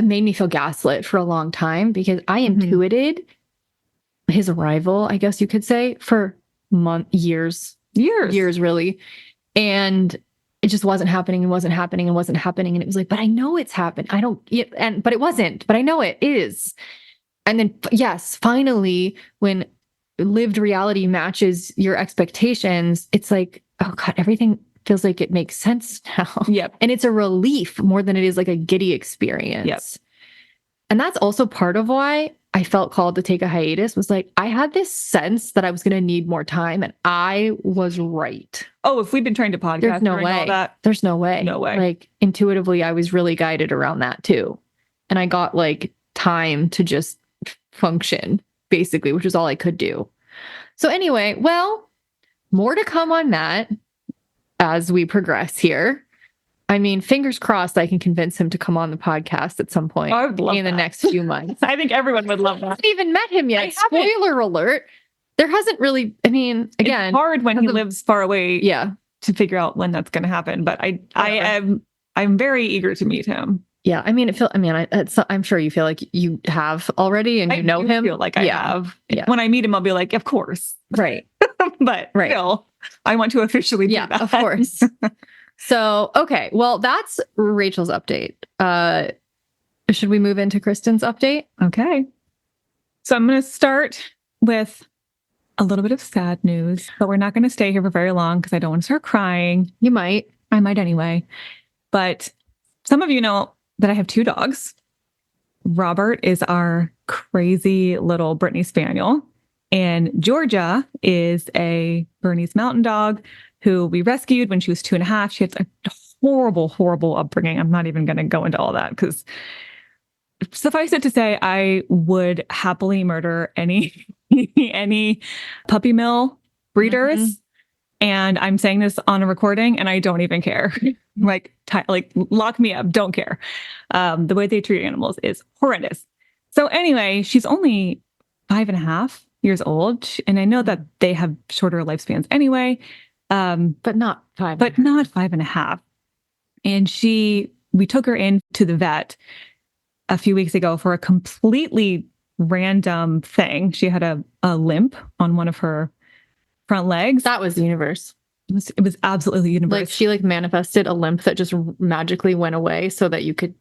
A: made me feel gaslit for a long time because I intuited his arrival, I guess you could say, for years really. And it just wasn't happening. And it was like, but I know it's happened. But it wasn't, but I know it is. And then, yes, finally, when lived reality matches your expectations, it's like, oh God, everything feels like it makes sense now.
B: Yep.
A: And it's a relief more than it is like a giddy experience.
B: Yep.
A: And that's also part of why I felt called to take a hiatus, was like, I had this sense that I was going to need more time, and I was right.
B: Oh, if we'd been trying to podcast,
A: There's no
B: during all
A: way.
B: that,
A: There's no way.
B: No way.
A: Like, intuitively, I was really guided around that too. And I got like time to just function, basically, which is all I could do. So anyway, well, more to come on that as we progress here. I mean, fingers crossed I can convince him to come on the podcast at some point
B: I would love
A: in the
B: that.
A: next few months.
B: I think everyone would love
A: I
B: that.
A: haven't even met him yet. Spoiler alert. There hasn't really, I mean, again.
B: It's hard when he lives far away to figure out when that's going to happen. But I'm very eager to meet him.
A: Yeah. I mean, I'm sure you feel like you have already and you know him.
B: I feel like I have. Yeah. When I meet him, I'll be like, of course.
A: Right.
B: But still, I want to officially do that.
A: Of course. So, okay. Well, that's Rachel's update. Should we move into Kristen's update?
B: Okay. So I'm going to start with a little bit of sad news, but we're not going to stay here for very long because I don't want to start crying.
A: You might.
B: I might anyway. But some of you know that I have 2 dogs. Robert is our crazy little Brittany Spaniel, and Georgia is a Bernese Mountain Dog who we rescued when she was 2.5. She had a horrible, horrible upbringing. I'm not even going to go into all that because suffice it to say, I would happily murder any puppy mill breeders. Mm-hmm. And I'm saying this on a recording and I don't even care. like lock me up. Don't care. The way they treat animals is horrendous. So anyway, she's only 5.5 years old. And I know that they have shorter lifespans anyway.
A: But not 5.
B: But not 5.5. And we took her in to the vet a few weeks ago for a completely random thing. She had a limp on one of her front legs.
A: That was the universe.
B: It was absolutely the universe.
A: Like she manifested a limp that just magically went away so that you could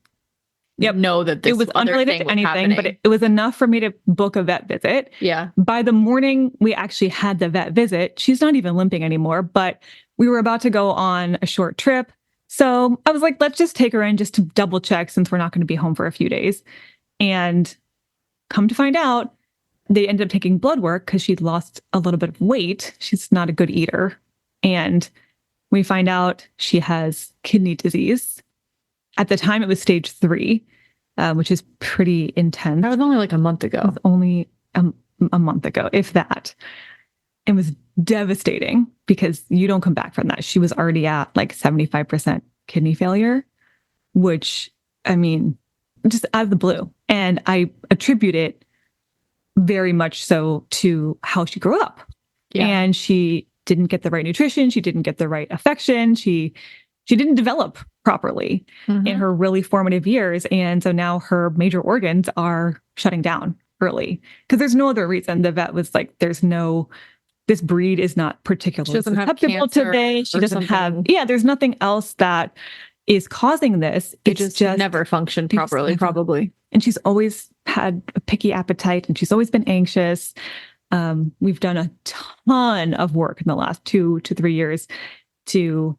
A: know that this
B: it was unrelated to anything,
A: happening.
B: But it was enough for me to book a vet visit.
A: Yeah.
B: By the morning we actually had the vet visit, she's not even limping anymore, but we were about to go on a short trip. So I was like, let's just take her in just to double check since we're not going to be home for a few days. And come to find out, they ended up taking blood work because she'd lost a little bit of weight. She's not a good eater. And we find out she has kidney disease. At the time, it was stage 3, which is pretty intense.
A: That was only like a month ago.
B: It was only a month ago, if that. It was devastating because you don't come back from that. She was already at like 75% kidney failure, which, I mean, just out of the blue. And I attribute it very much so to how she grew up. Yeah. And she didn't get the right nutrition. She didn't get the right affection. She didn't develop properly in her really formative years. And so now her major organs are shutting down early because there's no other reason. The vet was like, this breed is not particularly susceptible to this. She doesn't have, there's nothing else that is causing this.
A: It just never functioned properly, probably.
B: And she's always had a picky appetite and she's always been anxious. We've done a ton of work in the last 2 to 3 years to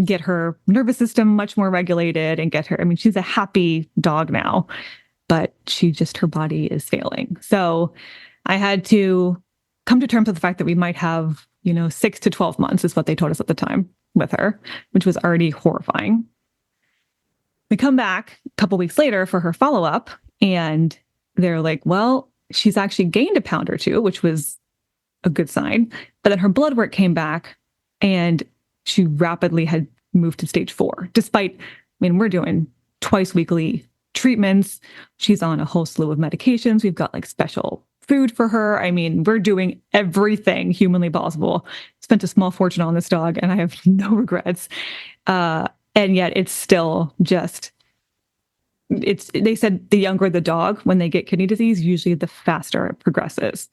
B: get her nervous system much more regulated and get her, I mean, she's a happy dog now, but her body is failing. So I had to come to terms with the fact that we might have, 6 to 12 months is what they told us at the time with her, which was already horrifying. We come back a couple weeks later for her follow-up and they're like, well, she's actually gained a pound or 2, which was a good sign. But then her blood work came back and she rapidly had moved to stage 4, despite, we're doing twice weekly treatments. She's on a whole slew of medications. We've got like special food for her. We're doing everything humanly possible. Spent a small fortune on this dog and I have no regrets. And yet it's still just, they said the younger the dog, when they get kidney disease, usually the faster it progresses.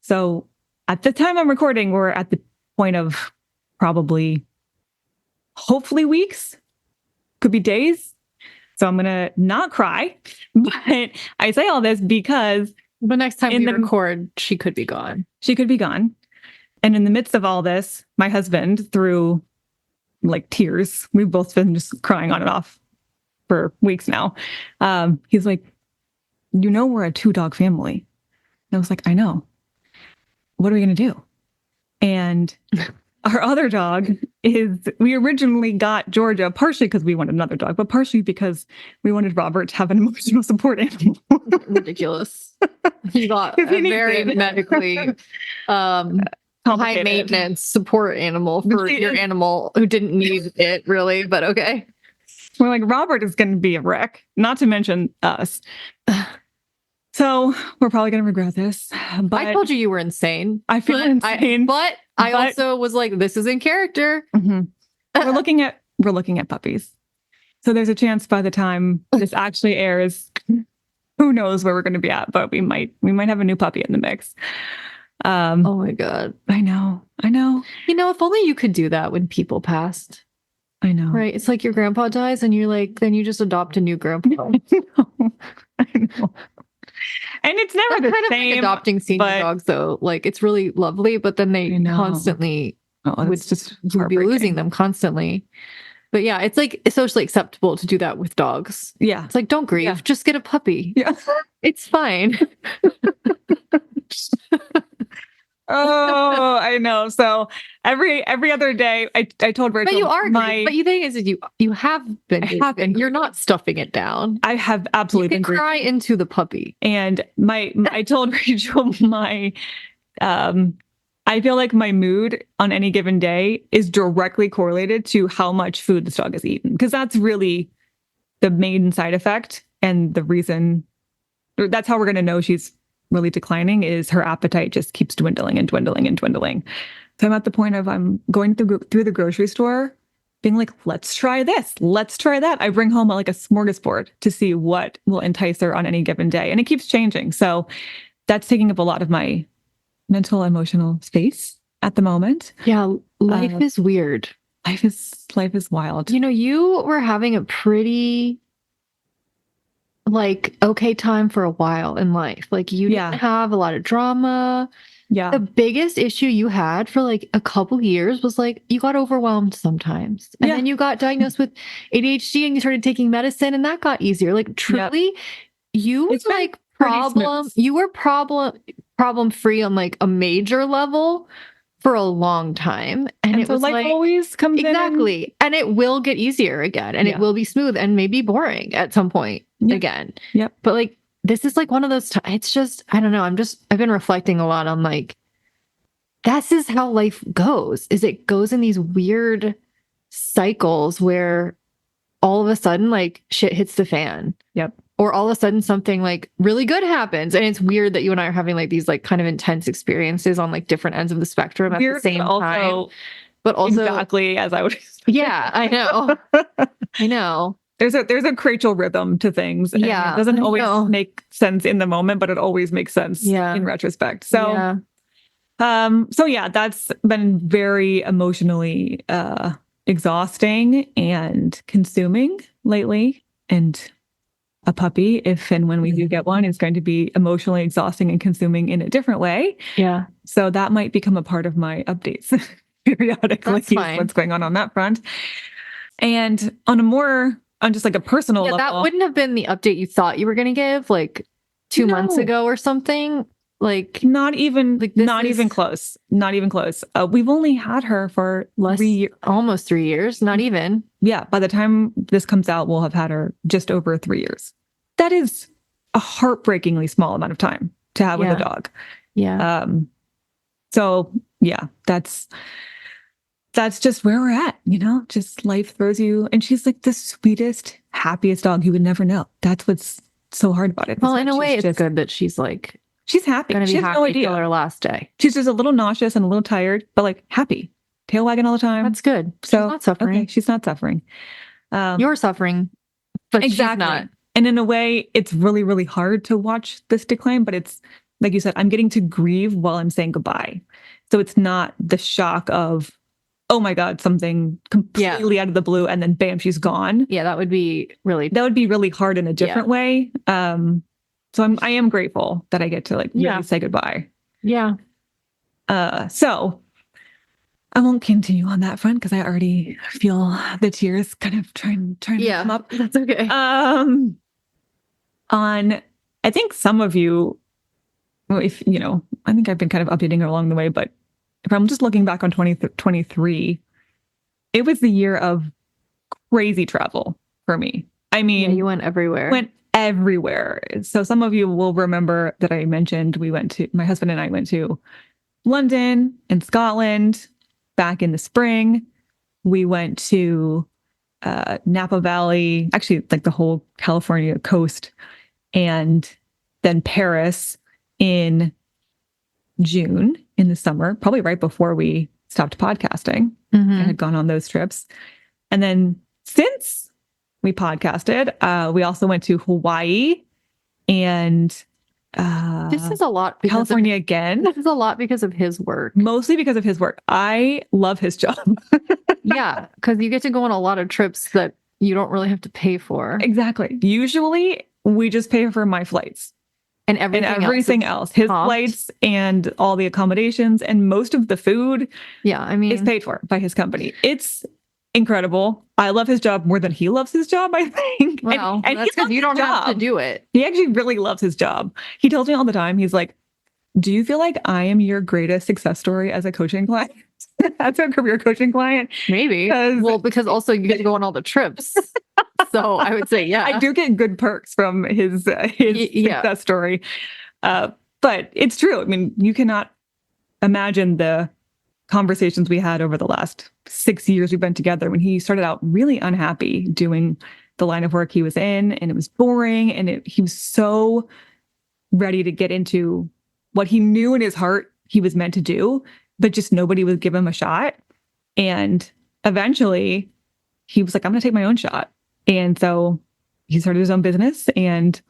B: So at the time I'm recording, we're at the point of probably, hopefully weeks, could be days. So I'm going to not cry, but I say all this because
A: the next time we record, she could be gone.
B: She could be gone. And in the midst of all this, my husband, through like tears. We've both been just crying on and off for weeks now. He's like, we're a 2-dog family. And I was like, I know. What are we going to do? And our other dog we originally got Georgia partially because we wanted another dog, but partially because we wanted Robert to have an emotional support animal.
A: Ridiculous. You got a very medically high maintenance support animal for your animal who didn't need it really, but okay.
B: We're like, Robert is going to be a wreck, not to mention us. So we're probably going to regret this. But
A: I told you were insane.
B: I feel insane.
A: But I also was like, this is in character.
B: Mm-hmm. We're looking at puppies. So there's a chance by the time this actually airs, who knows where we're going to be at, but we might have a new puppy in the mix.
A: Oh my God.
B: I know.
A: If only you could do that when people passed.
B: I know.
A: Right. It's like your grandpa dies and you're like, then you just adopt a new grandpa.
B: I know. And it's never the same.
A: Like adopting senior dogs, though. Like, it's really lovely, but then they constantly you'll be losing them constantly. But yeah, it's like socially acceptable to do that with dogs.
B: Yeah.
A: It's like, don't grieve. Just get a puppy.
B: Yeah.
A: It's fine.
B: Oh, I know. So every other day, I told Rachel,
A: but you are. But the thing is you have been, and you're not stuffing it down.
B: I have absolutely been.
A: Cry into the puppy.
B: And I told Rachel I feel like my mood on any given day is directly correlated to how much food this dog has eaten, because that's really the main side effect and the reason. That's how we're going to know she's really declining, is her appetite just keeps dwindling and dwindling and dwindling. So I'm at the point of I'm going through the grocery store being like, let's try this, let's try that. I bring home like a smorgasbord to see what will entice her on any given day. And it keeps changing. So that's taking up a lot of my mental, emotional space at the moment.
A: Yeah. Life is weird.
B: Life is wild.
A: You were having a pretty okay time for a while in life. Like, you didn't have a lot of drama.
B: Yeah.
A: The biggest issue you had for like a couple years was like you got overwhelmed sometimes. And then you got diagnosed with ADHD and you started taking medicine and that got easier. Like, truly, you were like problem free on like a major level for a long time. And it was like
B: always comes
A: exactly. And it will get easier again. And it will be smooth and maybe boring at some point again.
B: Yep.
A: But like, this is like one of those times. It's just, I don't know. I've been reflecting a lot on like, this is how life goes, is it goes in these weird cycles where all of a sudden like shit hits the fan.
B: Yep.
A: Or all of a sudden something like really good happens. And it's weird that you and I are having like these like kind of intense experiences on like different ends of the spectrum at the same time. But also
B: exactly as I would.
A: Yeah, I know. I know.
B: There's a Rachel rhythm to things. And it doesn't always make sense in the moment, but it always makes sense in retrospect. So, that's been very emotionally exhausting and consuming lately. And a puppy, if and when we do get one, is going to be emotionally exhausting and consuming in a different way.
A: Yeah.
B: So that might become a part of my updates periodically. What's going on that front. And on just like a personal level.
A: That wouldn't have been the update you thought you were going to give like 2 months ago or something. Like
B: not even close. Not even close. We've only had her for
A: almost 3 years. Not even.
B: Yeah. By the time this comes out, we'll have had her just over 3 years. That is a heartbreakingly small amount of time to have with a dog.
A: Yeah.
B: So yeah, that's just where we're at, just life throws you. And she's like the sweetest, happiest dog you would never know. That's what's so hard about it.
A: Well, in a way, it's good that she's like,
B: she's happy.
A: Gonna be
B: she has
A: happy
B: no idea.
A: Till her last day.
B: She's just a little nauseous and a little tired, but like happy, tail wagging all the time.
A: That's good.
B: So
A: she's not suffering.
B: Okay, she's not suffering.
A: You're suffering, but
B: exactly.
A: She's not.
B: And in a way, it's really, really hard to watch this decline. But it's like you said, I'm getting to grieve while I'm saying goodbye. So it's not the shock of, oh my God, something completely out of the blue, and then bam, she's gone.
A: Yeah, that would be really
B: hard in a different way. So I am grateful that I get to like really say goodbye.
A: Yeah.
B: So I won't continue on that front because I already feel the tears kind of trying to come up.
A: That's okay.
B: I think some of you, if you know, I think I've been kind of updating along the way, but if I'm just looking back on 2023, it was the year of crazy travel for me. I mean,
A: you went everywhere.
B: Went everywhere. So some of you will remember that I mentioned my husband and I went to London and Scotland back in the spring. We went to Napa Valley, actually like the whole California coast, and then Paris in June in the summer, probably right before we stopped podcasting.
A: Mm-hmm.
B: I had gone on those trips. And then since we podcasted, we also went to Hawaii and
A: this is a lot.
B: California again.
A: This is a lot because of his work.
B: Mostly because of his work. I love his job.
A: Yeah, because you get to go on a lot of trips that you don't really have to pay for.
B: Exactly. Usually we just pay for my flights.
A: And everything
B: else. His flights and all the accommodations and most of the food is paid for by his company. It's incredible. I love his job more than he loves his job, I think.
A: Well, and that's because you don't have to do it.
B: He actually really loves his job. He tells me all the time, he's like, do you feel like I am your greatest success story as a coaching client? As a career coaching client?
A: Maybe. Because also you get to go on all the trips. So I would say, yeah.
B: I do get good perks from his success story. But it's true. I mean, you cannot imagine the conversations we had over the last 6 years we've been together when he started out really unhappy doing the line of work he was in, and it was boring, and he was so ready to get into what he knew in his heart he was meant to do, but just nobody would give him a shot. And eventually he was like, I'm going to take my own shot. And so he started his own business, and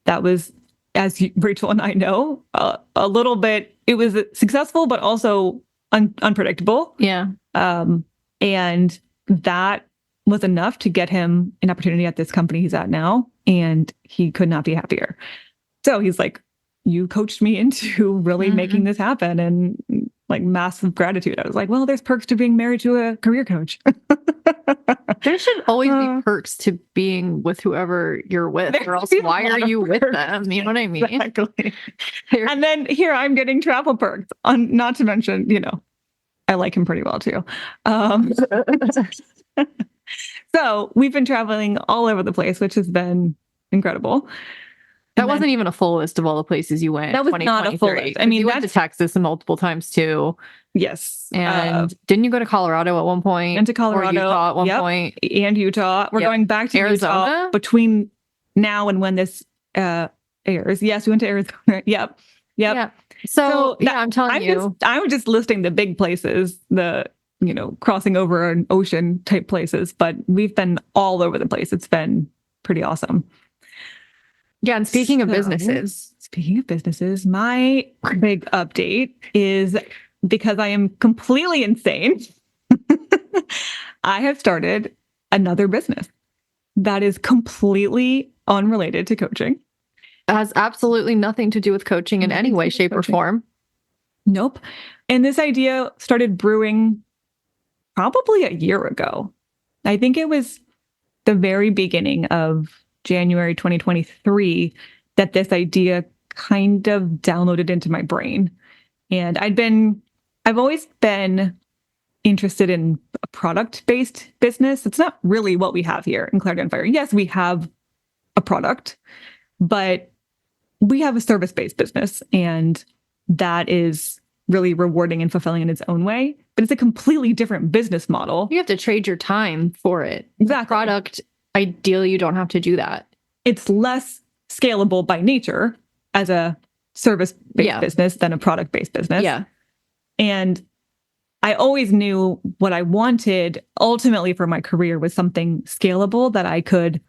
B: that was, as Rachel and I know, a little bit, it was successful, but also unpredictable.
A: Yeah.
B: And that was enough to get him an opportunity at this company he's at now. And he could not be happier. So he's like, you coached me into really making this happen. And like massive gratitude. I was like, well, there's perks to being married to a career coach.
A: There should always be perks to being with whoever you're with, or else why are you with them? You know what I mean?
B: Exactly. And then here I'm getting travel perks, not to mention, I like him pretty well too. So we've been traveling all over the place, which has been incredible.
A: That wasn't even a full list of all the places you went.
B: That was not a full list. I mean,
A: you went to Texas multiple times too.
B: Yes.
A: And didn't you go to Colorado at one point?
B: And to Colorado.
A: Or Utah at one point.
B: And Utah. We're going back to
A: Arizona?
B: Utah between now and when this airs. Yes, we went to Arizona. Yep.
A: Yeah. So I'm telling you.
B: I'm just listing the big places, the crossing over an ocean type places, but we've been all over the place. It's been pretty awesome.
A: Yeah, and speaking of businesses,
B: my big update is, because I am completely insane, I have started another business that is completely unrelated to coaching.
A: It has absolutely nothing to do with coaching in any way, shape, or form.
B: Nope. And this idea started brewing probably a year ago. I think it was the very beginning of January 2023 that this idea kind of downloaded into my brain. And I've always been interested in a product-based business. It's not really what we have here in Clarity on Fire. Yes, we have a product, but we have a service-based business, and that is really rewarding and fulfilling in its own way. But it's a completely different business model.
A: You have to trade your time for it.
B: Exactly.
A: The product, ideally, you don't have to do that.
B: It's less scalable by nature as a service-based business than a product-based business.
A: Yeah.
B: And I always knew what I wanted ultimately for my career was something scalable that I could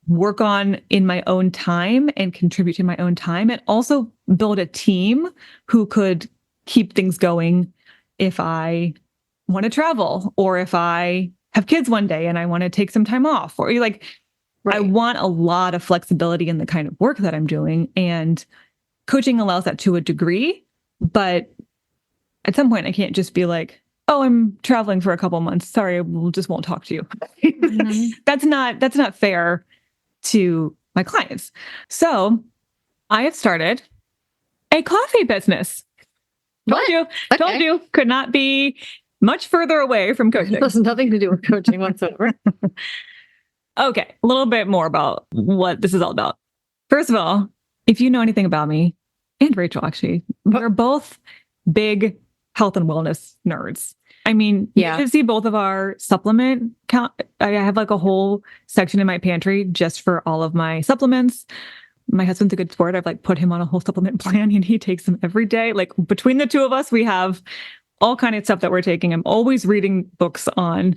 B: work on in my own time and contribute to my own time, and also build a team who could keep things going if I want to travel, or if I have kids one day and I want to take some time off, or right. I want a lot of flexibility in the kind of work that I'm doing, and coaching allows that to a degree, but at some point I can't just be like, oh, I'm traveling for a couple months. Sorry, just won't talk to you. Mm-hmm. That's not fair to my clients. So I have started a coffee business. Told you, could not be much further away from coaching.
A: It has nothing to do with coaching whatsoever.
B: Okay, a little bit more about what this is all about. First of all, if you know anything about me, and Rachel, actually, we're both big health and wellness nerds. I mean, you can see both of our supplement count. I have like a whole section in my pantry just for all of my supplements. My husband's a good sport. I've like put him on a whole supplement plan and he takes them every day. Like between the two of us, we have all kind of stuff that we're taking. I'm always reading books on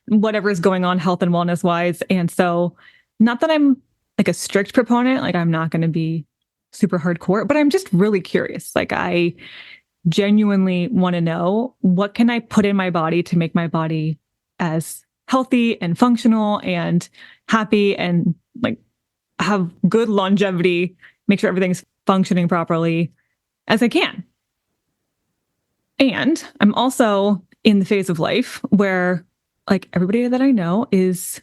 B: whatever is going on health and wellness wise. And so not that I'm like a strict proponent, like I'm not going to be super hardcore, but I'm just really curious. Like I genuinely want to know, what can I put in my body to make my body as healthy and functional and happy and like have good longevity, make sure everything's functioning properly as I can. And I'm also in the phase of life where like everybody that I know is,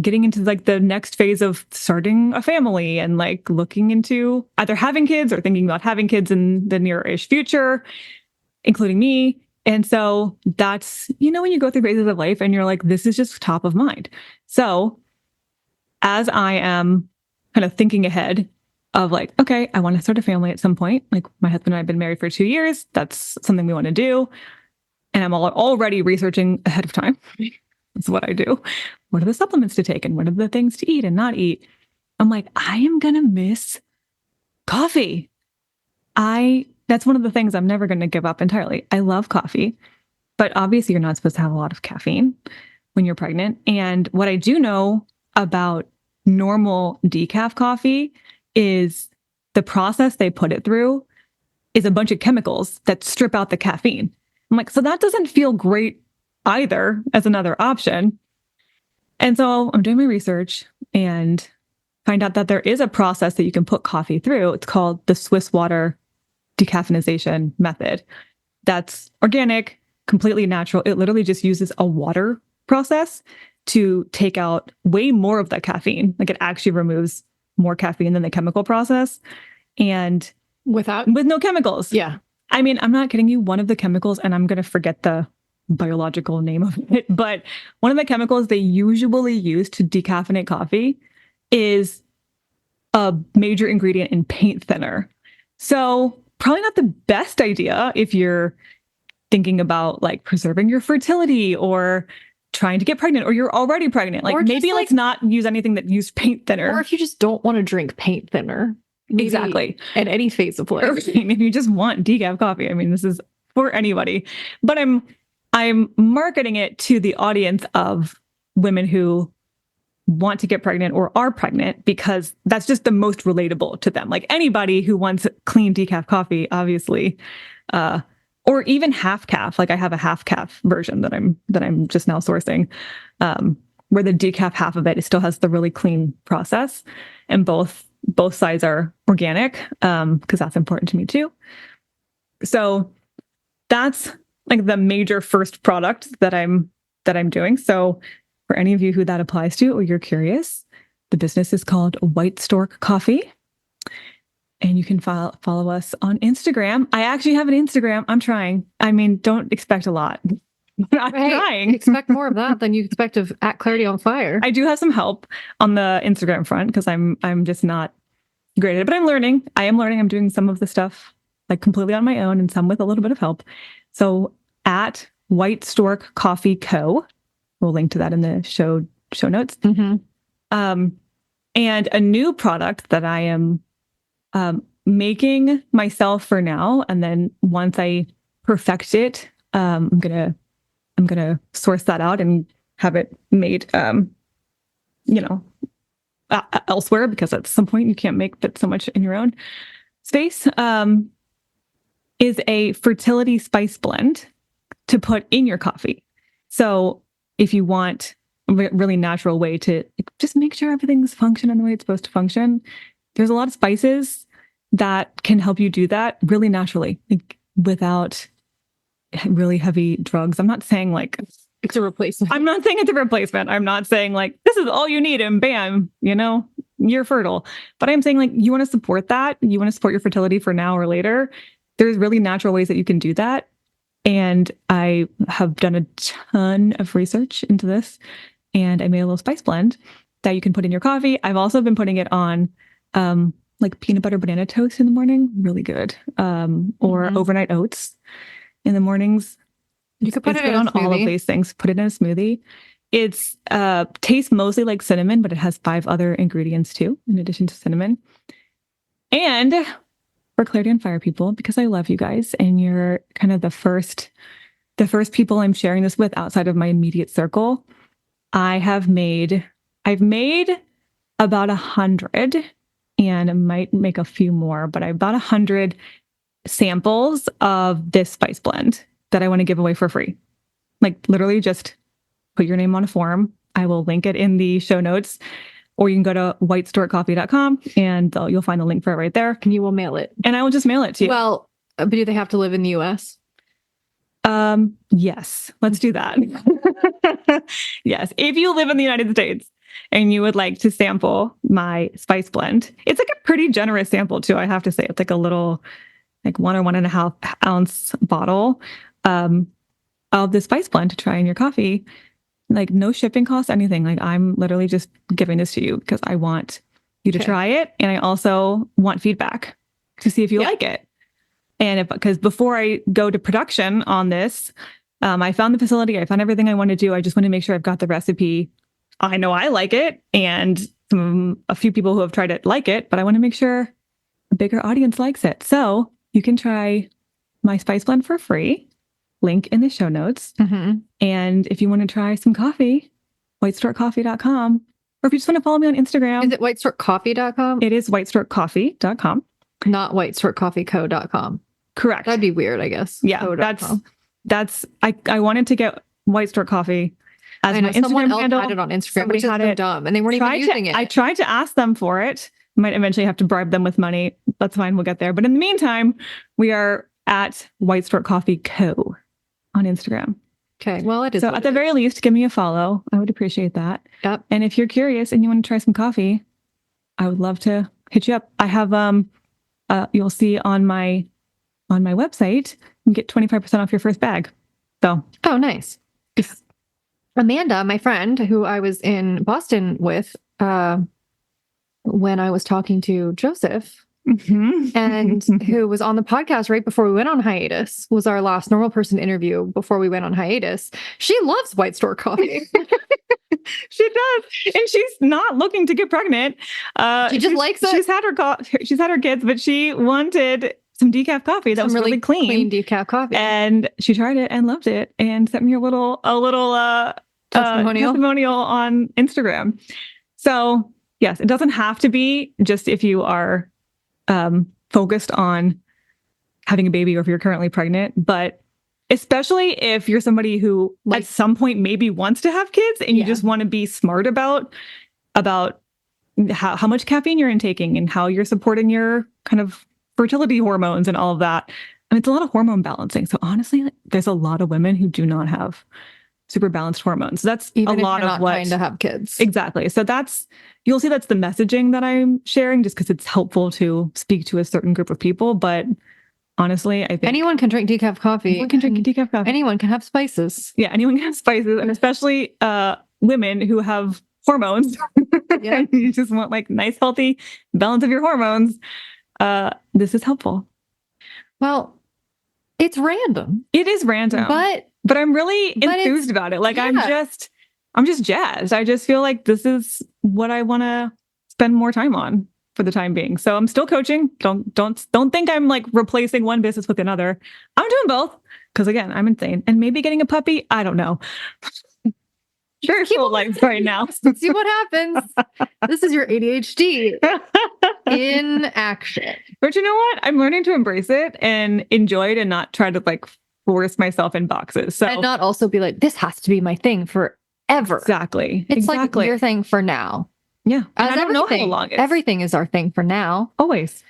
B: getting into like the next phase of starting a family and like looking into either having kids or thinking about having kids in the near-ish future, including me. And so that's, when you go through phases of life and you're like, this is just top of mind. So as I am kind of thinking ahead of like, okay, I want to start a family at some point. Like my husband and I have been married for 2 years. That's something we want to do. And I'm already researching ahead of time. That's what I do. What are the supplements to take and what are the things to eat and not eat? I'm like, I am going to miss coffee. That's one of the things I'm never going to give up entirely. I love coffee, but obviously you're not supposed to have a lot of caffeine when you're pregnant. And what I do know about normal decaf coffee is the process they put it through is a bunch of chemicals that strip out the caffeine. I'm like, so that doesn't feel great either as another option. And so I'm doing my research and find out that there is a process that you can put coffee through. It's called the Swiss water decaffeinization method. That's organic, completely natural. It literally just uses a water process to take out way more of the caffeine. Like it actually removes more caffeine than the chemical process. And with no chemicals.
A: Yeah.
B: I mean, I'm not kidding you. One of the chemicals, and I'm going to forget the biological name of it, but one of the chemicals they usually use to decaffeinate coffee is a major ingredient in paint thinner. So probably not the best idea if you're thinking about like preserving your fertility or trying to get pregnant or you're already pregnant. Like maybe let's not use anything that used paint thinner.
A: Or if you just don't want to drink paint thinner.
B: Exactly.
A: At any phase of life.
B: If you just want decaf coffee, I mean, this is for anybody. But I'm marketing it to the audience of women who want to get pregnant or are pregnant because that's just the most relatable to them. Like anybody who wants clean decaf coffee, obviously, or even half calf. Like I have a half calf version that I'm just now sourcing, where the decaf half of it still has the really clean process, and both sides are organic, because that's important to me too. So that's like the major first product that I'm doing. So for any of you who that applies to, or you're curious, the business is called White Stork Coffee. And you can follow us on Instagram. I actually have an Instagram. I'm trying. I mean, don't expect a lot. But I'm trying.
A: Expect more of that than you expect of at Clarity on Fire.
B: I do have some help on the Instagram front because I'm just not great at it, but I'm learning. I am learning. I'm doing some of the stuff like completely on my own and some with a little bit of help. So at White Stork Coffee Co. We'll link to that in the show notes.
A: Mm-hmm.
B: And a new product that I am making myself for now, and then once I perfect it, I'm gonna source that out and have it made, elsewhere, because at some point you can't make fit so much in your own space. Is a fertility spice blend to put in your coffee. So if you want a really natural way to just make sure everything's functioning the way it's supposed to function, there's a lot of spices that can help you do that really naturally, like without really heavy drugs. I'm not saying like
A: It's a replacement.
B: I'm not saying it's a replacement. I'm not saying like this is all you need and bam, you're fertile. But I'm saying like you want to support that. You want to support your fertility for now or later. There's really natural ways that you can do that. And I have done a ton of research into this, and I made a little spice blend that you can put in your coffee. I've also been putting it on like peanut butter banana toast in the morning. Really good. Or overnight oats in the mornings.
A: You could put it
B: good on all of these things. Put it in a smoothie. It's tastes mostly like cinnamon, but it has 5 other ingredients too, in addition to cinnamon. And for Clarity on Fire people, because I love you guys, and you're kind of the first people I'm sharing this with outside of my immediate circle. I've made about 100, and I might make a few more, but I about 100 samples of this spice blend that I want to give away for free. Like literally just put your name on a form. I will link it in the show notes, or you can go to whitestorkcoffee.com and you'll find the link for it right there.
A: And you will mail it.
B: And I will just mail it to you.
A: Well, but do they have to live in the US?
B: Yes, let's do that. Yes. If you live in the United States and you would like to sample my spice blend, it's like a pretty generous sample too. I have to say, it's like a little, like 1 or 1.5 ounce bottle of the spice blend to try in your coffee. Like no shipping costs, anything. Like I'm literally just giving this to you because I want you to try it. And I also want feedback to see if you like it. And because before I go to production on this, I found the facility, I found everything I want to do. I just want to make sure I've got the recipe. I know I like it, and a few people who have tried it like it, but I want to make sure a bigger audience likes it. So you can try my spice blend for free. Link in the show notes. And if you want to try some coffee, whitestorkcoffee.com. Or if you just want to follow me on Instagram.
A: Is it whitestorkcoffee.com?
B: It is whitestorkcoffee.com.
A: Not whitestorkcoffeeco.com.
B: Correct.
A: That'd be weird, I guess.
B: Yeah, I wanted to get White Stork Coffee as my Instagram
A: someone else
B: handle.
A: Had it on Instagram, which is so dumb, and they weren't even using it.
B: I tried to ask them for it. Might eventually have to bribe them with money. That's fine. We'll get there. But in the meantime, we are at White Stork Coffee Co. on Instagram.
A: Okay. Well, it is.
B: So at the very least, give me a follow. I would appreciate that. Yep. And if you're curious and you want to try some coffee, I would love to hit you up. I have you'll see on my website, you can get 25% off your first bag. So
A: oh, nice. Amanda, my friend who I was in Boston with when I was talking to Joseph, and who was on the podcast right before we went on hiatus, was our last normal person interview before we went on hiatus. She loves White Stork Coffee.
B: She does, and she's not looking to get pregnant.
A: She just likes it.
B: She's had her kids, but she wanted some decaf coffee that was really clean
A: decaf coffee,
B: and she tried it and loved it, and sent me a little testimonial on Instagram. So yes, it doesn't have to be just if you are focused on having a baby or if you're currently pregnant, but especially if you're somebody who at some point maybe wants to have kids and you just want to be smart about how much caffeine you're intaking and how you're supporting your kind of fertility hormones and all of that. And it's a lot of hormone balancing. So honestly, there's a lot of women who do not have super balanced hormones. So that's
A: even
B: a lot of what
A: trying to have kids.
B: Exactly. So you'll see that's the messaging that I'm sharing, just because it's helpful to speak to a certain group of people. But honestly, I think
A: anyone can drink decaf coffee.
B: Anyone can drink decaf coffee.
A: Anyone can have spices.
B: Yeah, anyone can have spices, and especially women who have hormones. Yeah. You just want like nice, healthy balance of your hormones. This is helpful.
A: Well, it's random.
B: It is random, but I'm really enthused about it. Like I'm just jazzed. I just feel like this is what I want to spend more time on for the time being. So I'm still coaching. Don't think I'm like replacing one business with another. I'm doing both because again, I'm insane. And maybe getting a puppy. I don't know. Very full life right now.
A: See what happens. This is your ADHD in action.
B: But you know what? I'm learning to embrace it and enjoy it and not try to like force myself in boxes. So
A: and not also be like, this has to be my thing forever.
B: Exactly.
A: It's like your thing for now.
B: Yeah. And I don't know how long it's.
A: Everything is our thing for now.
B: Always.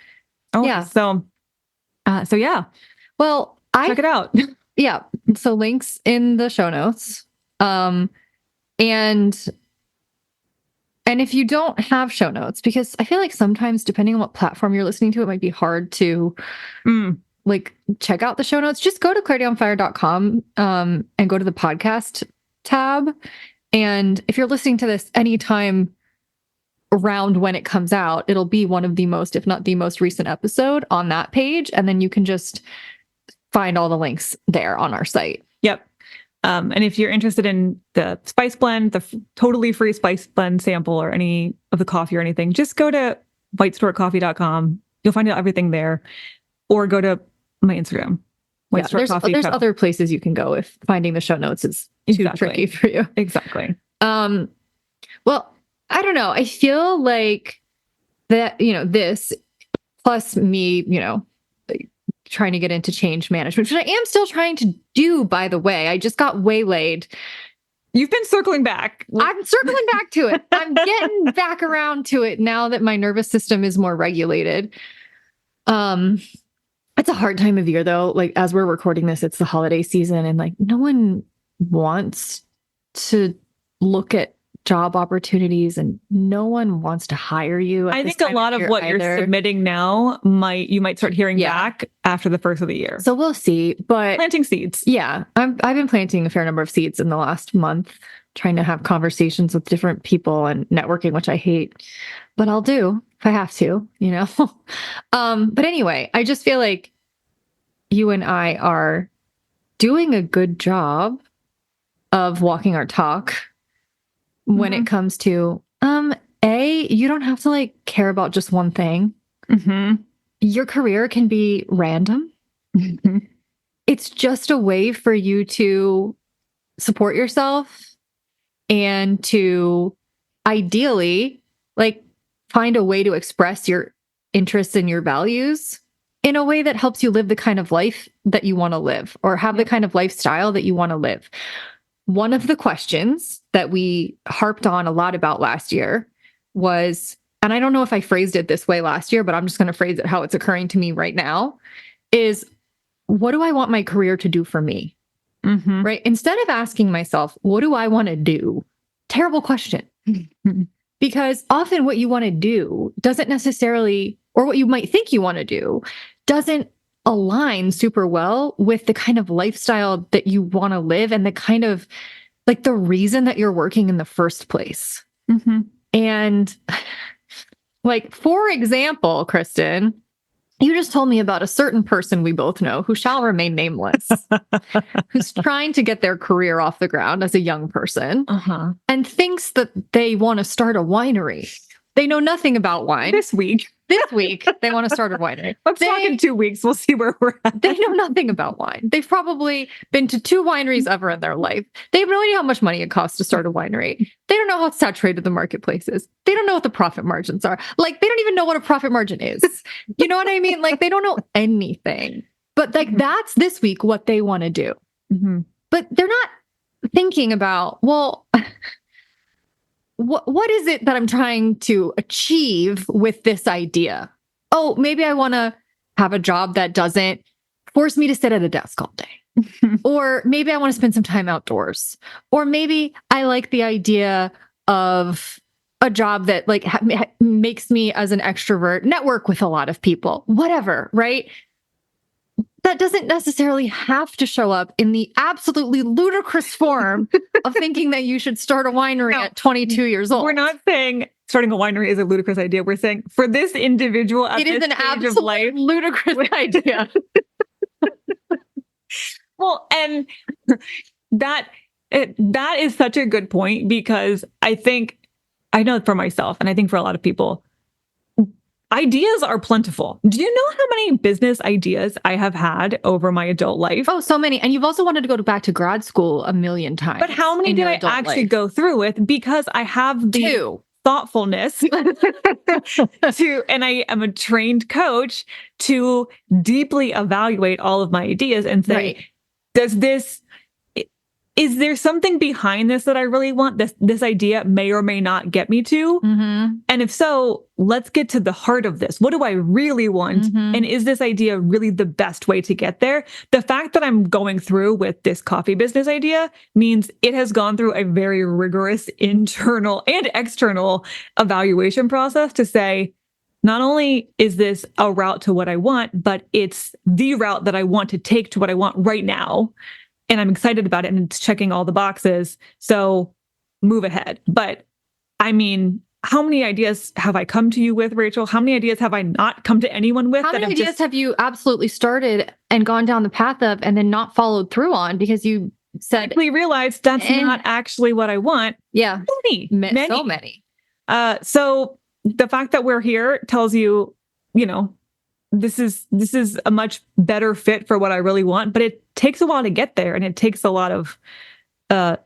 B: Yeah. So yeah.
A: Well,
B: check it out.
A: yeah. So links in the show notes. And if you don't have show notes, because I feel like sometimes depending on what platform you're listening to, it might be hard to like check out the show notes. Just go to clarityonfire.com and go to the podcast tab. And if you're listening to this anytime around when it comes out, it'll be one of the most, if not the most recent episode on that page. And then you can just find all the links there on our site.
B: Yep. And if you're interested in the spice blend, the totally free spice blend sample or any of the coffee or anything, just go to whitestorecoffee.com. You'll find out everything there. Or go to my Instagram.
A: There's other places you can go if finding the show notes is too tricky for you.
B: Exactly.
A: Well, I don't know. I feel like that, this plus me, trying to get into change management, which I am still trying to do, by the way. I just got waylaid.
B: You've been circling back.
A: I'm circling back to it. I'm getting back around to it now that my nervous system is more regulated. It's a hard time of year, though. Like, as we're recording this, it's the holiday season, and like no one wants to look at job opportunities and no one wants to hire you.
B: I think a lot of what you're submitting now you might start hearing back after the first of the year.
A: So we'll see, but
B: planting seeds.
A: Yeah. I've been planting a fair number of seeds in the last month, trying to have conversations with different people and networking, which I hate, but I'll do if I have to, But anyway, I just feel like you and I are doing a good job of walking our talk when it comes to, you don't have to care about just one thing. Your career can be random. It's just a way for you to support yourself and to ideally find a way to express your interests and your values in a way that helps you live the kind of life that you want to live or have the kind of lifestyle that you want to live. One of the questions that we harped on a lot about last year was, and I don't know if I phrased it this way last year, but I'm just going to phrase it how it's occurring to me right now, is what do I want my career to do for me? Right? Instead of asking myself, what do I want to do? Terrible question. Because often what you want to do doesn't necessarily, or what you might think you want to do, doesn't align super well with the kind of lifestyle that you want to live and the kind of the reason that you're working in the first place. And for example, Kristen, you just told me about a certain person we both know who shall remain nameless, who's trying to get their career off the ground as a young person and thinks that they want to start a winery. They know nothing about wine.
B: This week,
A: they want to start a winery.
B: Let's talk in 2 weeks. We'll see where we're at.
A: They know nothing about wine. They've probably been to 2 wineries ever in their life. They have no idea how much money it costs to start a winery. They don't know how saturated the marketplace is. They don't know what the profit margins are. They don't even know what a profit margin is. You know what I mean? They don't know anything. But that's this week what they want to do. But they're not thinking about, well, what is it that I'm trying to achieve with this idea? Oh, maybe I want to have a job that doesn't force me to sit at a desk all day. Or maybe I want to spend some time outdoors. Or maybe I like the idea of a job that makes me as an extrovert network with a lot of people. Whatever, right? That doesn't necessarily have to show up in the absolutely ludicrous form of thinking that you should start a winery at 22 years old.
B: We're not saying starting a winery is a ludicrous idea. We're saying for this individual at this stage of life,
A: ludicrous idea.
B: Well, and that is such a good point, because I know for myself, and I think for a lot of people, ideas are plentiful. Do you know how many business ideas I have had over my adult life?
A: Oh, so many. And you've also wanted to go back to grad school a million times.
B: But how many did I actually go through with? Because I have the
A: 2.
B: thoughtfulness and I am a trained coach to deeply evaluate all of my ideas and say, does this is there something behind this that I really want? This idea may or may not get me to. And if so, let's get to the heart of this. What do I really want? And is this idea really the best way to get there? The fact that I'm going through with this coffee business idea means it has gone through a very rigorous internal and external evaluation process to say, not only is this a route to what I want, but it's the route that I want to take to what I want right now. And I'm excited about it and it's checking all the boxes. So move ahead. But I mean, how many ideas have I come to you with, Rachel? How many ideas have I not come to anyone with?
A: How many ideas have you absolutely started and gone down the path of and then not followed through on because you said...
B: quickly realized that's not actually what I want?
A: Yeah.
B: Many.
A: So many.
B: So the fact that we're here tells you, this is a much better fit for what I really want, but it takes a while to get there, and it takes a lot of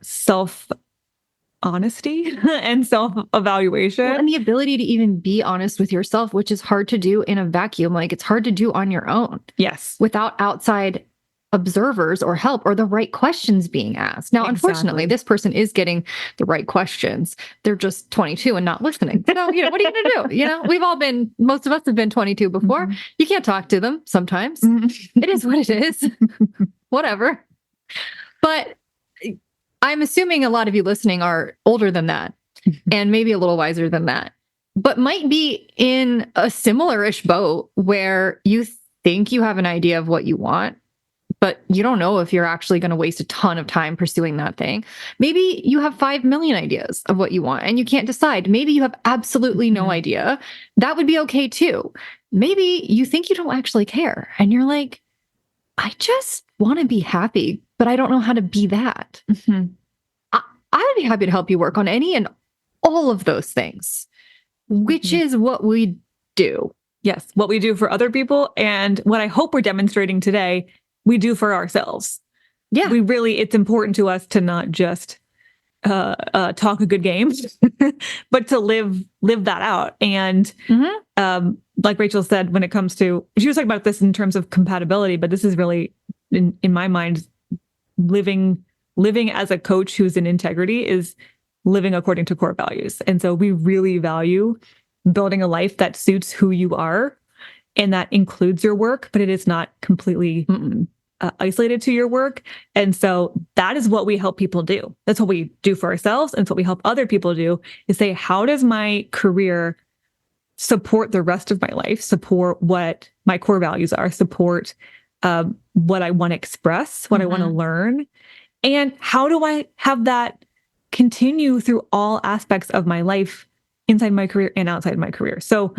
B: self-honesty and self-evaluation.
A: Well, and the ability to even be honest with yourself, which is hard to do in a vacuum. Like, it's hard to do on your own.
B: Yes.
A: Without outside observers or help or the right questions being asked. Now, unfortunately, this person is getting the right questions. They're just 22 and not listening. So, what are you going to do? Most of us have been 22 before. You can't talk to them sometimes. It is what it is. Whatever. But I'm assuming a lot of you listening are older than that and maybe a little wiser than that, but might be in a similar-ish boat where you think you have an idea of what you want, but you don't know if you're actually going to waste a ton of time pursuing that thing. Maybe you have 5 million ideas of what you want and you can't decide. Maybe you have absolutely no idea. That would be okay too. Maybe you think you don't actually care and you're like, I just want to be happy, but I don't know how to be that. I would be happy to help you work on any and all of those things, which is what we do.
B: Yes, what we do for other people and what I hope we're demonstrating today, we do for ourselves. Yeah. It's important to us to not just talk a good game, but to live that out. And like Rachel said, when it comes to, she was talking about this in terms of compatibility, but this is really, in my mind, living as a coach who's in integrity is living according to core values. And so we really value building a life that suits who you are. And that includes your work, but it is not completely isolated to your work. And so that is what we help people do. That's what we do for ourselves. And it's what we help other people do is say, how does my career support the rest of my life, support what my core values are, support what I want to express, what I want to learn? And how do I have that continue through all aspects of my life, inside my career and outside my career? So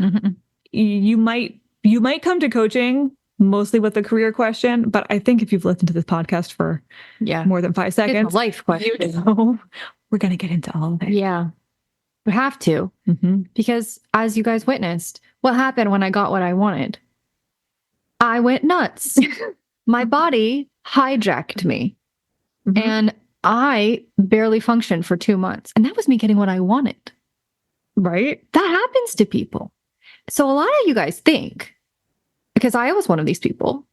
B: you might come to coaching mostly with a career question, but I think if you've listened to this podcast for more than 5 seconds,
A: it's a life question.
B: We're going to get into all of it.
A: Yeah, we have to, because as you guys witnessed, what happened when I got what I wanted? I went nuts. My body hijacked me and I barely functioned for 2 months. And that was me getting what I wanted.
B: Right?
A: That happens to people. So a lot of you guys think, because I was one of these people,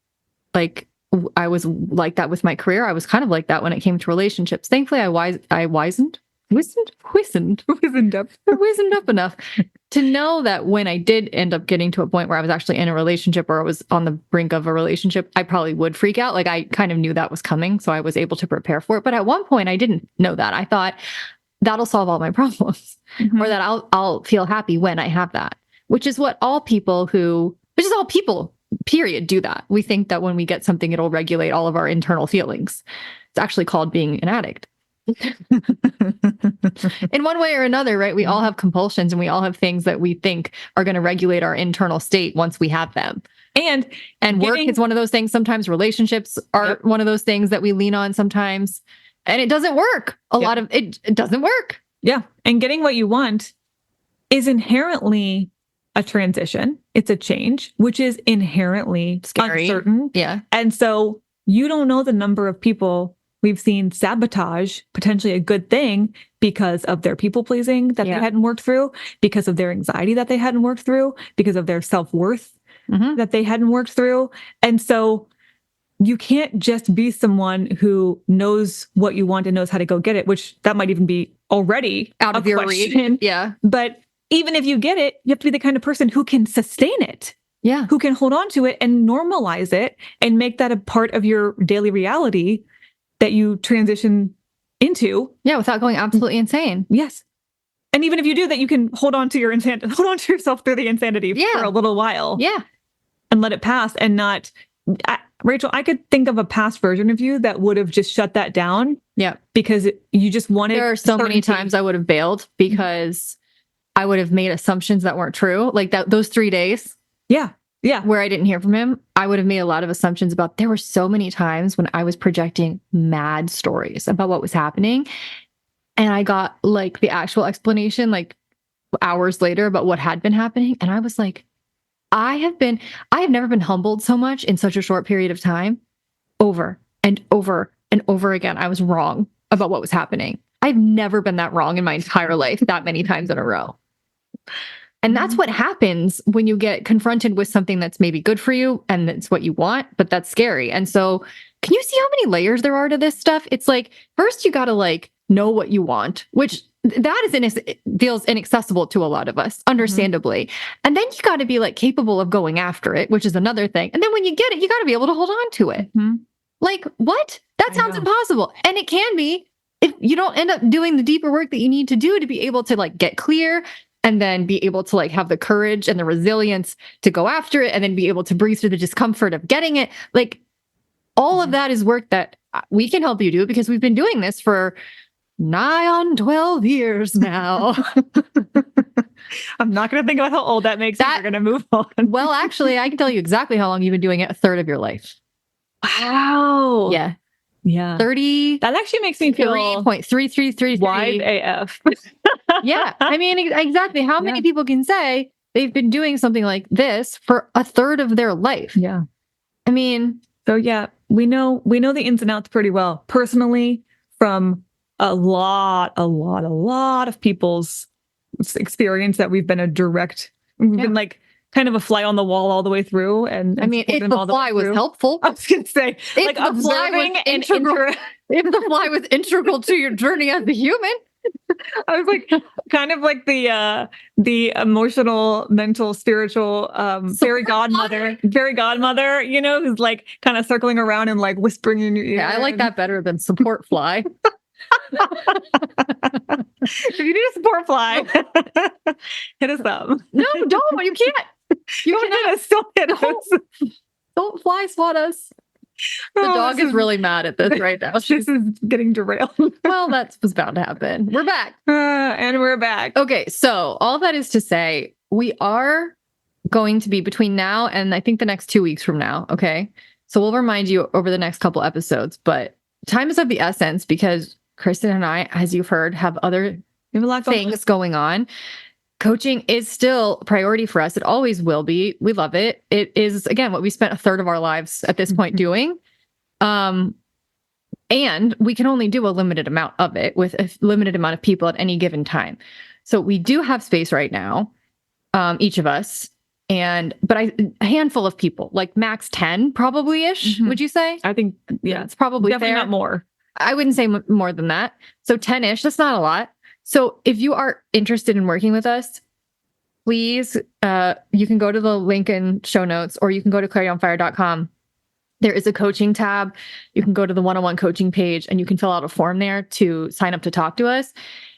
A: like I was like that with my career. I was kind of like that when it came to relationships. Thankfully, I wizened up enough to know that when I did end up getting to a point where I was actually in a relationship or I was on the brink of a relationship, I probably would freak out. Like I kind of knew that was coming, so I was able to prepare for it. But at one point, I didn't know that. I thought that'll solve all my problems, or that I'll feel happy when I have that. Which is all people, period, do that. We think that when we get something, it'll regulate all of our internal feelings. It's actually called being an addict. In one way or another, right? We all have compulsions and we all have things that we think are going to regulate our internal state once we have them. And work is one of those things. Sometimes relationships are one of those things that we lean on sometimes. And it doesn't work. A lot of it doesn't work.
B: Yeah. And getting what you want is inherently a transition. It's a change, which is inherently scary, uncertain.
A: Yeah.
B: And so you don't know the number of people we've seen sabotage potentially a good thing because of their people pleasing that they hadn't worked through, because of their anxiety that they hadn't worked through, because of their self-worth that they hadn't worked through. And so you can't just be someone who knows what you want and knows how to go get it, which that might even be already
A: Out of your reach. Yeah.
B: But even if you get it, you have to be the kind of person who can sustain it.
A: Yeah.
B: Who can hold on to it and normalize it and make that a part of your daily reality that you transition into.
A: Yeah. Without going absolutely insane.
B: Yes. And even if you do that, you can hold on to yourself through the insanity for a little while.
A: Yeah.
B: And let it pass and not... Rachel, I could think of a past version of you that would have just shut that down.
A: Yeah.
B: Because you just wanted...
A: There are so many times I would have bailed because I would have made assumptions that weren't true. Like those 3 days.
B: Yeah. Yeah.
A: Where I didn't hear from him, I would have made a lot of assumptions about... There were so many times when I was projecting mad stories about what was happening. And I got like the actual explanation like hours later about what had been happening. And I was like, I have never been humbled so much in such a short period of time. Over and over and over again, I was wrong about what was happening. I've never been that wrong in my entire life, that many times in a row. And that's what happens when you get confronted with something that's maybe good for you and it's what you want, but that's scary. And so can you see how many layers there are to this stuff? It's like, first you got to like know what you want, which feels inaccessible to a lot of us, understandably. And then you got to be like capable of going after it, which is another thing. And then when you get it, you got to be able to hold on to it. Like, what? That sounds impossible. And it can be if you don't end up doing the deeper work that you need to do to be able to like get clear and then be able to like have the courage and the resilience to go after it and then be able to breathe through the discomfort of getting it. Like all of that is work that we can help you do because we've been doing this for nigh on 12 years now.
B: I'm not going to think about how old that makes. We're going to move on.
A: Well, actually, I can tell you exactly how long you've been doing it. A third of your life.
B: Wow.
A: Yeah.
B: Yeah.
A: 30.
B: That actually makes me feel
A: 3.3333
B: wide AF.
A: Yeah. I mean, exactly. How many people can say they've been doing something like this for a third of their life?
B: Yeah.
A: I mean,
B: so yeah, we know the ins and outs pretty well. Personally, from a lot of people's experience that we've been been like kind of a fly on the wall all the way through. And
A: I mean, if the fly was helpful,
B: I was going to say, like observing and
A: if the fly was integral to your journey as a human.
B: I was like, kind of like the emotional, mental, spiritual fairy godmother, you know, who's like kind of circling around and like whispering in your ear.
A: Yeah, I like that better than support fly.
B: If you need a support fly, hit us up.
A: No, don't. You can't.
B: Don't hit us. Don't hit us.
A: Don't fly swat us. The dog is really mad at this right now.
B: This is getting derailed.
A: Well, that was bound to happen. We're back.
B: And we're back.
A: Okay, so all that is to say, we are going to be between now and I think the next 2 weeks from now. Okay. So we'll remind you over the next couple episodes, but time is of the essence because Kristen and I, as you've heard, have other things going on. Coaching is still a priority for us. It always will be. We love it. It is, again, what we spent a third of our lives at this point doing. And we can only do a limited amount of it with a limited amount of people at any given time. So we do have space right now, each of us, but a handful of people, like max 10 probably-ish, would you say?
B: I think, yeah,
A: it's probably
B: definitely
A: fair.
B: Not more.
A: I wouldn't say more than that. So 10-ish, that's not a lot. So if you are interested in working with us, please, you can go to the link in show notes or you can go to clarityonfire.com. There is a coaching tab. You can go to the one-on-one coaching page and you can fill out a form there to sign up to talk to us.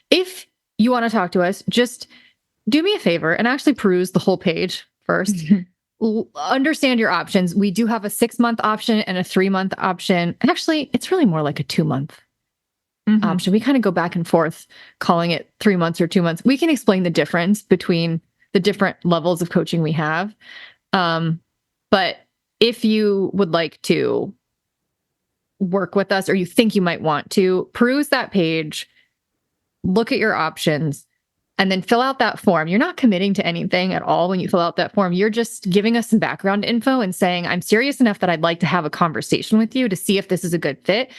A: If you want to talk to us, just do me a favor and actually peruse the whole page first. Understand your options. We do have a 6-month option and a 3-month option. Actually, it's really more like a 2-month option. We kind of go back and forth calling it 3 months or 2 months. We can explain the difference between the different levels of coaching we have. But if you would like to work with us or you think you might want to, peruse that page, look at your options, and then fill out that form. You're not committing to anything at all when you fill out that form. You're just giving us some background info and saying, I'm serious enough that I'd like to have a conversation with you to see if this is a good fit.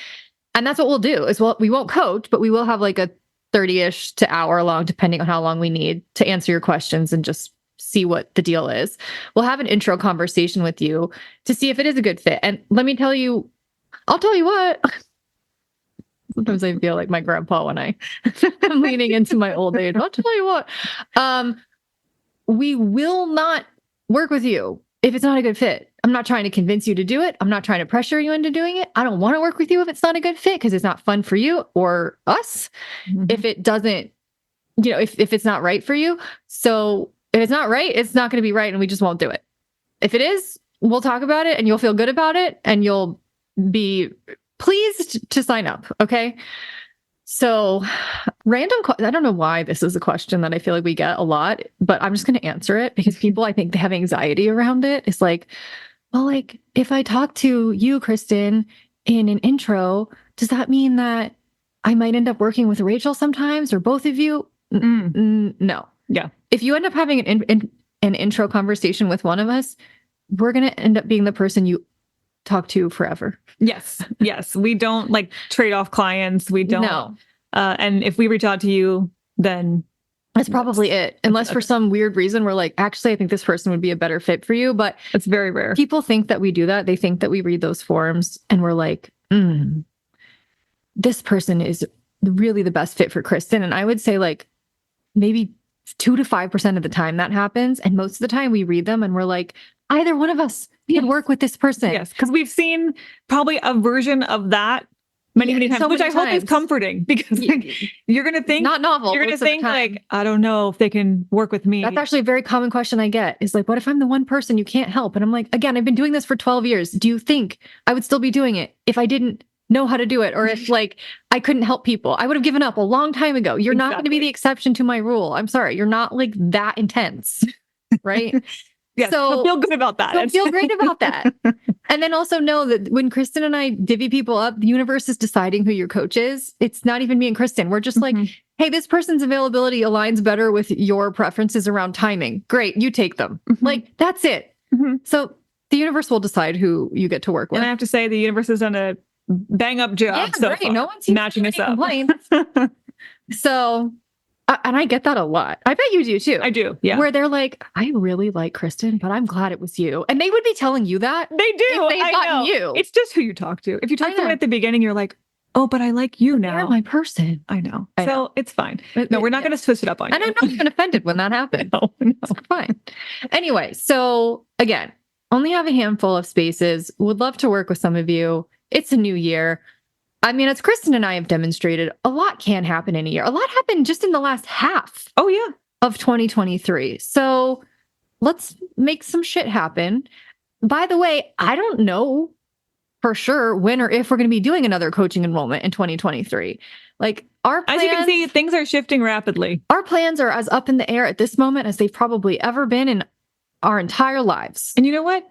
A: And that's what we'll do is we won't coach, but we will have like a 30-ish to hour long, depending on how long we need to answer your questions and just see what the deal is. We'll have an intro conversation with you to see if it is a good fit. And let me tell you, I'll tell you what. Sometimes I feel like my grandpa when I'm leaning into my old age. I'll tell you what. We will not work with you if it's not a good fit. I'm not trying to convince you to do it. I'm not trying to pressure you into doing it. I don't want to work with you if it's not a good fit because it's not fun for you or us. Mm-hmm. If it doesn't, if it's not right for you. So if it's not right, it's not going to be right and we just won't do it. If it is, we'll talk about it and you'll feel good about it and you'll be pleased to sign up. Okay. So I don't know why this is a question that I feel like we get a lot, but I'm just going to answer it because people, I think they have anxiety around it. It's like, well, like if I talk to you, Kristen, in an intro, does that mean that I might end up working with Rachel sometimes or both of you? No.
B: Yeah.
A: If you end up having an intro conversation with one of us, we're going to end up being the person you talk to forever.
B: Yes. We don't like trade off clients. We don't.
A: No.
B: And if we reach out to you, then
A: that's probably it. Unless for some weird reason we're like, actually, I think this person would be a better fit for you. But
B: it's very rare.
A: People think that we do that. They think that we read those forms and we're like, this person is really the best fit for Kristen. And I would say like maybe 2 to 5% of the time that happens. And most of the time we read them and we're like, either one of us can work with this person.
B: Yes. Because we've seen probably a version of that many times,
A: so
B: which I hope is comforting because you're going to think
A: not novel.
B: You're going to think like, I don't know if they can work with me.
A: That's actually a very common question I get is like, what if I'm the one person you can't help? And I'm like, again, I've been doing this for 12 years. Do you think I would still be doing it if I didn't know how to do it? Or if like I couldn't help people, I would have given up a long time ago. You're not going to be the exception to my rule. I'm sorry. You're not like that intense. Right.
B: Yes, so feel good about that.
A: Feel great about that. And then also know that when Kristen and I divvy people up, the universe is deciding who your coach is. It's not even me and Kristen. We're just like, hey, this person's availability aligns better with your preferences around timing. Great. You take them. Like, that's it. So the universe will decide who you get to work with.
B: And I have to say, the universe has done a bang up job. So
A: great. No one's
B: matching us up.
A: So... and I get that a lot. I bet you do too.
B: I do. Yeah.
A: Where they're like, I really like Kristen, but I'm glad it was you. And they would be telling you that.
B: They do.
A: If they gotten you.
B: It's just who you talk to. If you talk to them at the beginning, you're like, oh, but I like you now.
A: You're my person.
B: I know. So it's fine. No, we're not going to switch it up on you.
A: And I'm not even offended when that happened.
B: No.
A: It's fine. Anyway, so again, only have a handful of spaces. Would love to work with some of you. It's a new year. I mean, as Kristen and I have demonstrated, a lot can happen in a year. A lot happened just in the last half.
B: Oh, yeah.
A: Of 2023. So let's make some shit happen. By the way, I don't know for sure when or if we're going to be doing another coaching enrollment in 2023. Like our plans,
B: as you can see, things are shifting rapidly.
A: Our plans are as up in the air at this moment as they've probably ever been in our entire lives.
B: And you know what?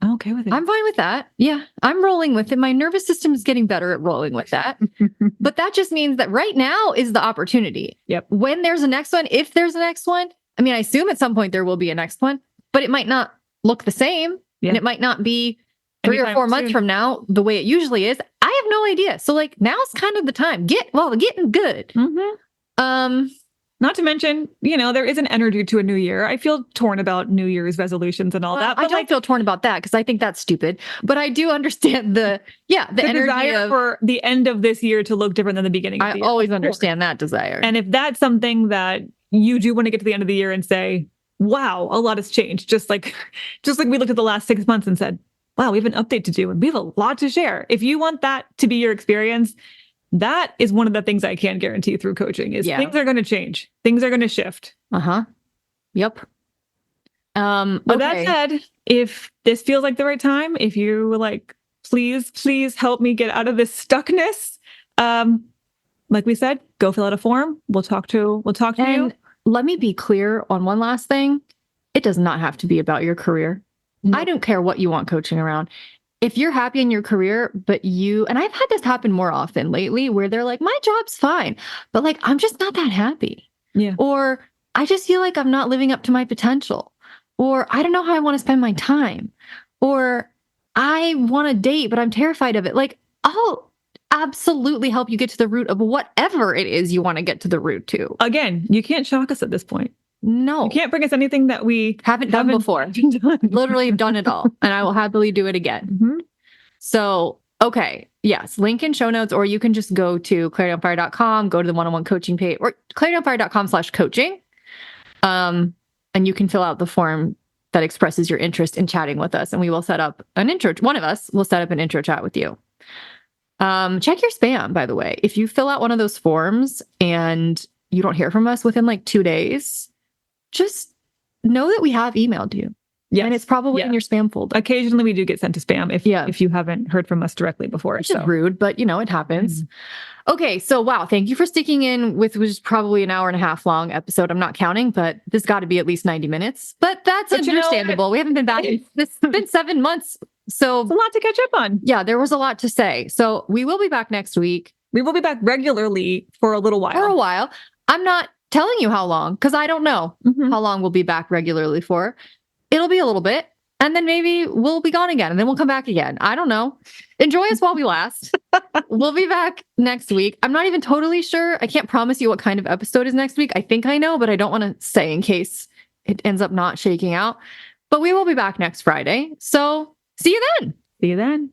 B: I'm okay with it.
A: I'm fine with that. Yeah, I'm rolling with it. My nervous system is getting better at rolling with that. But that just means that right now is the opportunity.
B: Yep.
A: When there's a next one, if there's a next one, I mean, I assume at some point there will be a next one, but it might not look the same. Yeah. And it might not be 3 or 4 months from now, the way it usually is. I have no idea. So like now's kind of the time. Getting good.
B: Not to mention, there is an energy to a new year. I feel torn about New Year's resolutions and all that.
A: But I don't feel torn about that because I think that's stupid. But I do understand the energy
B: desire for the end of this year to look different than the beginning of the year.
A: I always understand that desire.
B: And if that's something that you do want to get to the end of the year and say, wow, a lot has changed. Just like we looked at the last 6 months and said, wow, we have an update to do and we have a lot to share. If you want that to be your experience, that is one of the things I can guarantee through coaching is things are going to change. Things are going to shift.
A: Yep.
B: But that said, if this feels like the right time, if you like, please help me get out of this stuckness. Like we said, go fill out a form. We'll talk to you.
A: Let me be clear on one last thing. It does not have to be about your career. No. I don't care what you want coaching around. If you're happy in your career, and I've had this happen more often lately where they're like, my job's fine, but like, I'm just not that happy.
B: Yeah.
A: Or I just feel like I'm not living up to my potential. Or I don't know how I want to spend my time. Or I want to date, but I'm terrified of it. Like, I'll absolutely help you get to the root of whatever it is you want to get to the root to.
B: Again, you can't shock us at this point.
A: No.
B: You can't bring us anything that we
A: haven't done before. Literally done it all. And I will happily do it again.
B: Mm-hmm.
A: So, okay. Yes. Link in show notes, or you can just go to clarityonfire.com, go to the one-on-one coaching page, or clarityonfire.com/coaching. And you can fill out the form that expresses your interest in chatting with us. And we will set up an intro. One of us will set up an intro chat with you. Check your spam, by the way. If you fill out one of those forms and you don't hear from us within like 2 days, just know that we have emailed you.
B: Yes.
A: And it's probably in your spam folder.
B: Occasionally we do get sent to spam if you haven't heard from us directly before.
A: Which is rude, but it happens. Okay. So wow. Thank you for sticking in with, which is probably an hour and a half long episode. I'm not counting, but this got to be at least 90 minutes, but that's understandable. We haven't been back. It's been 7 months. So
B: it's a lot to catch up on.
A: Yeah. There was a lot to say. So we will be back next week.
B: We will be back regularly for a little while.
A: I'm not telling you how long, because I don't know how long we'll be back regularly for. It'll be a little bit, and then maybe we'll be gone again, and then we'll come back again. I don't know. Enjoy us while we last. We'll be back next week. I'm not even totally sure. I can't promise you what kind of episode is next week. I think I know, but I don't want to say in case it ends up not shaking out. But we will be back next Friday. So see you then.
B: See you then.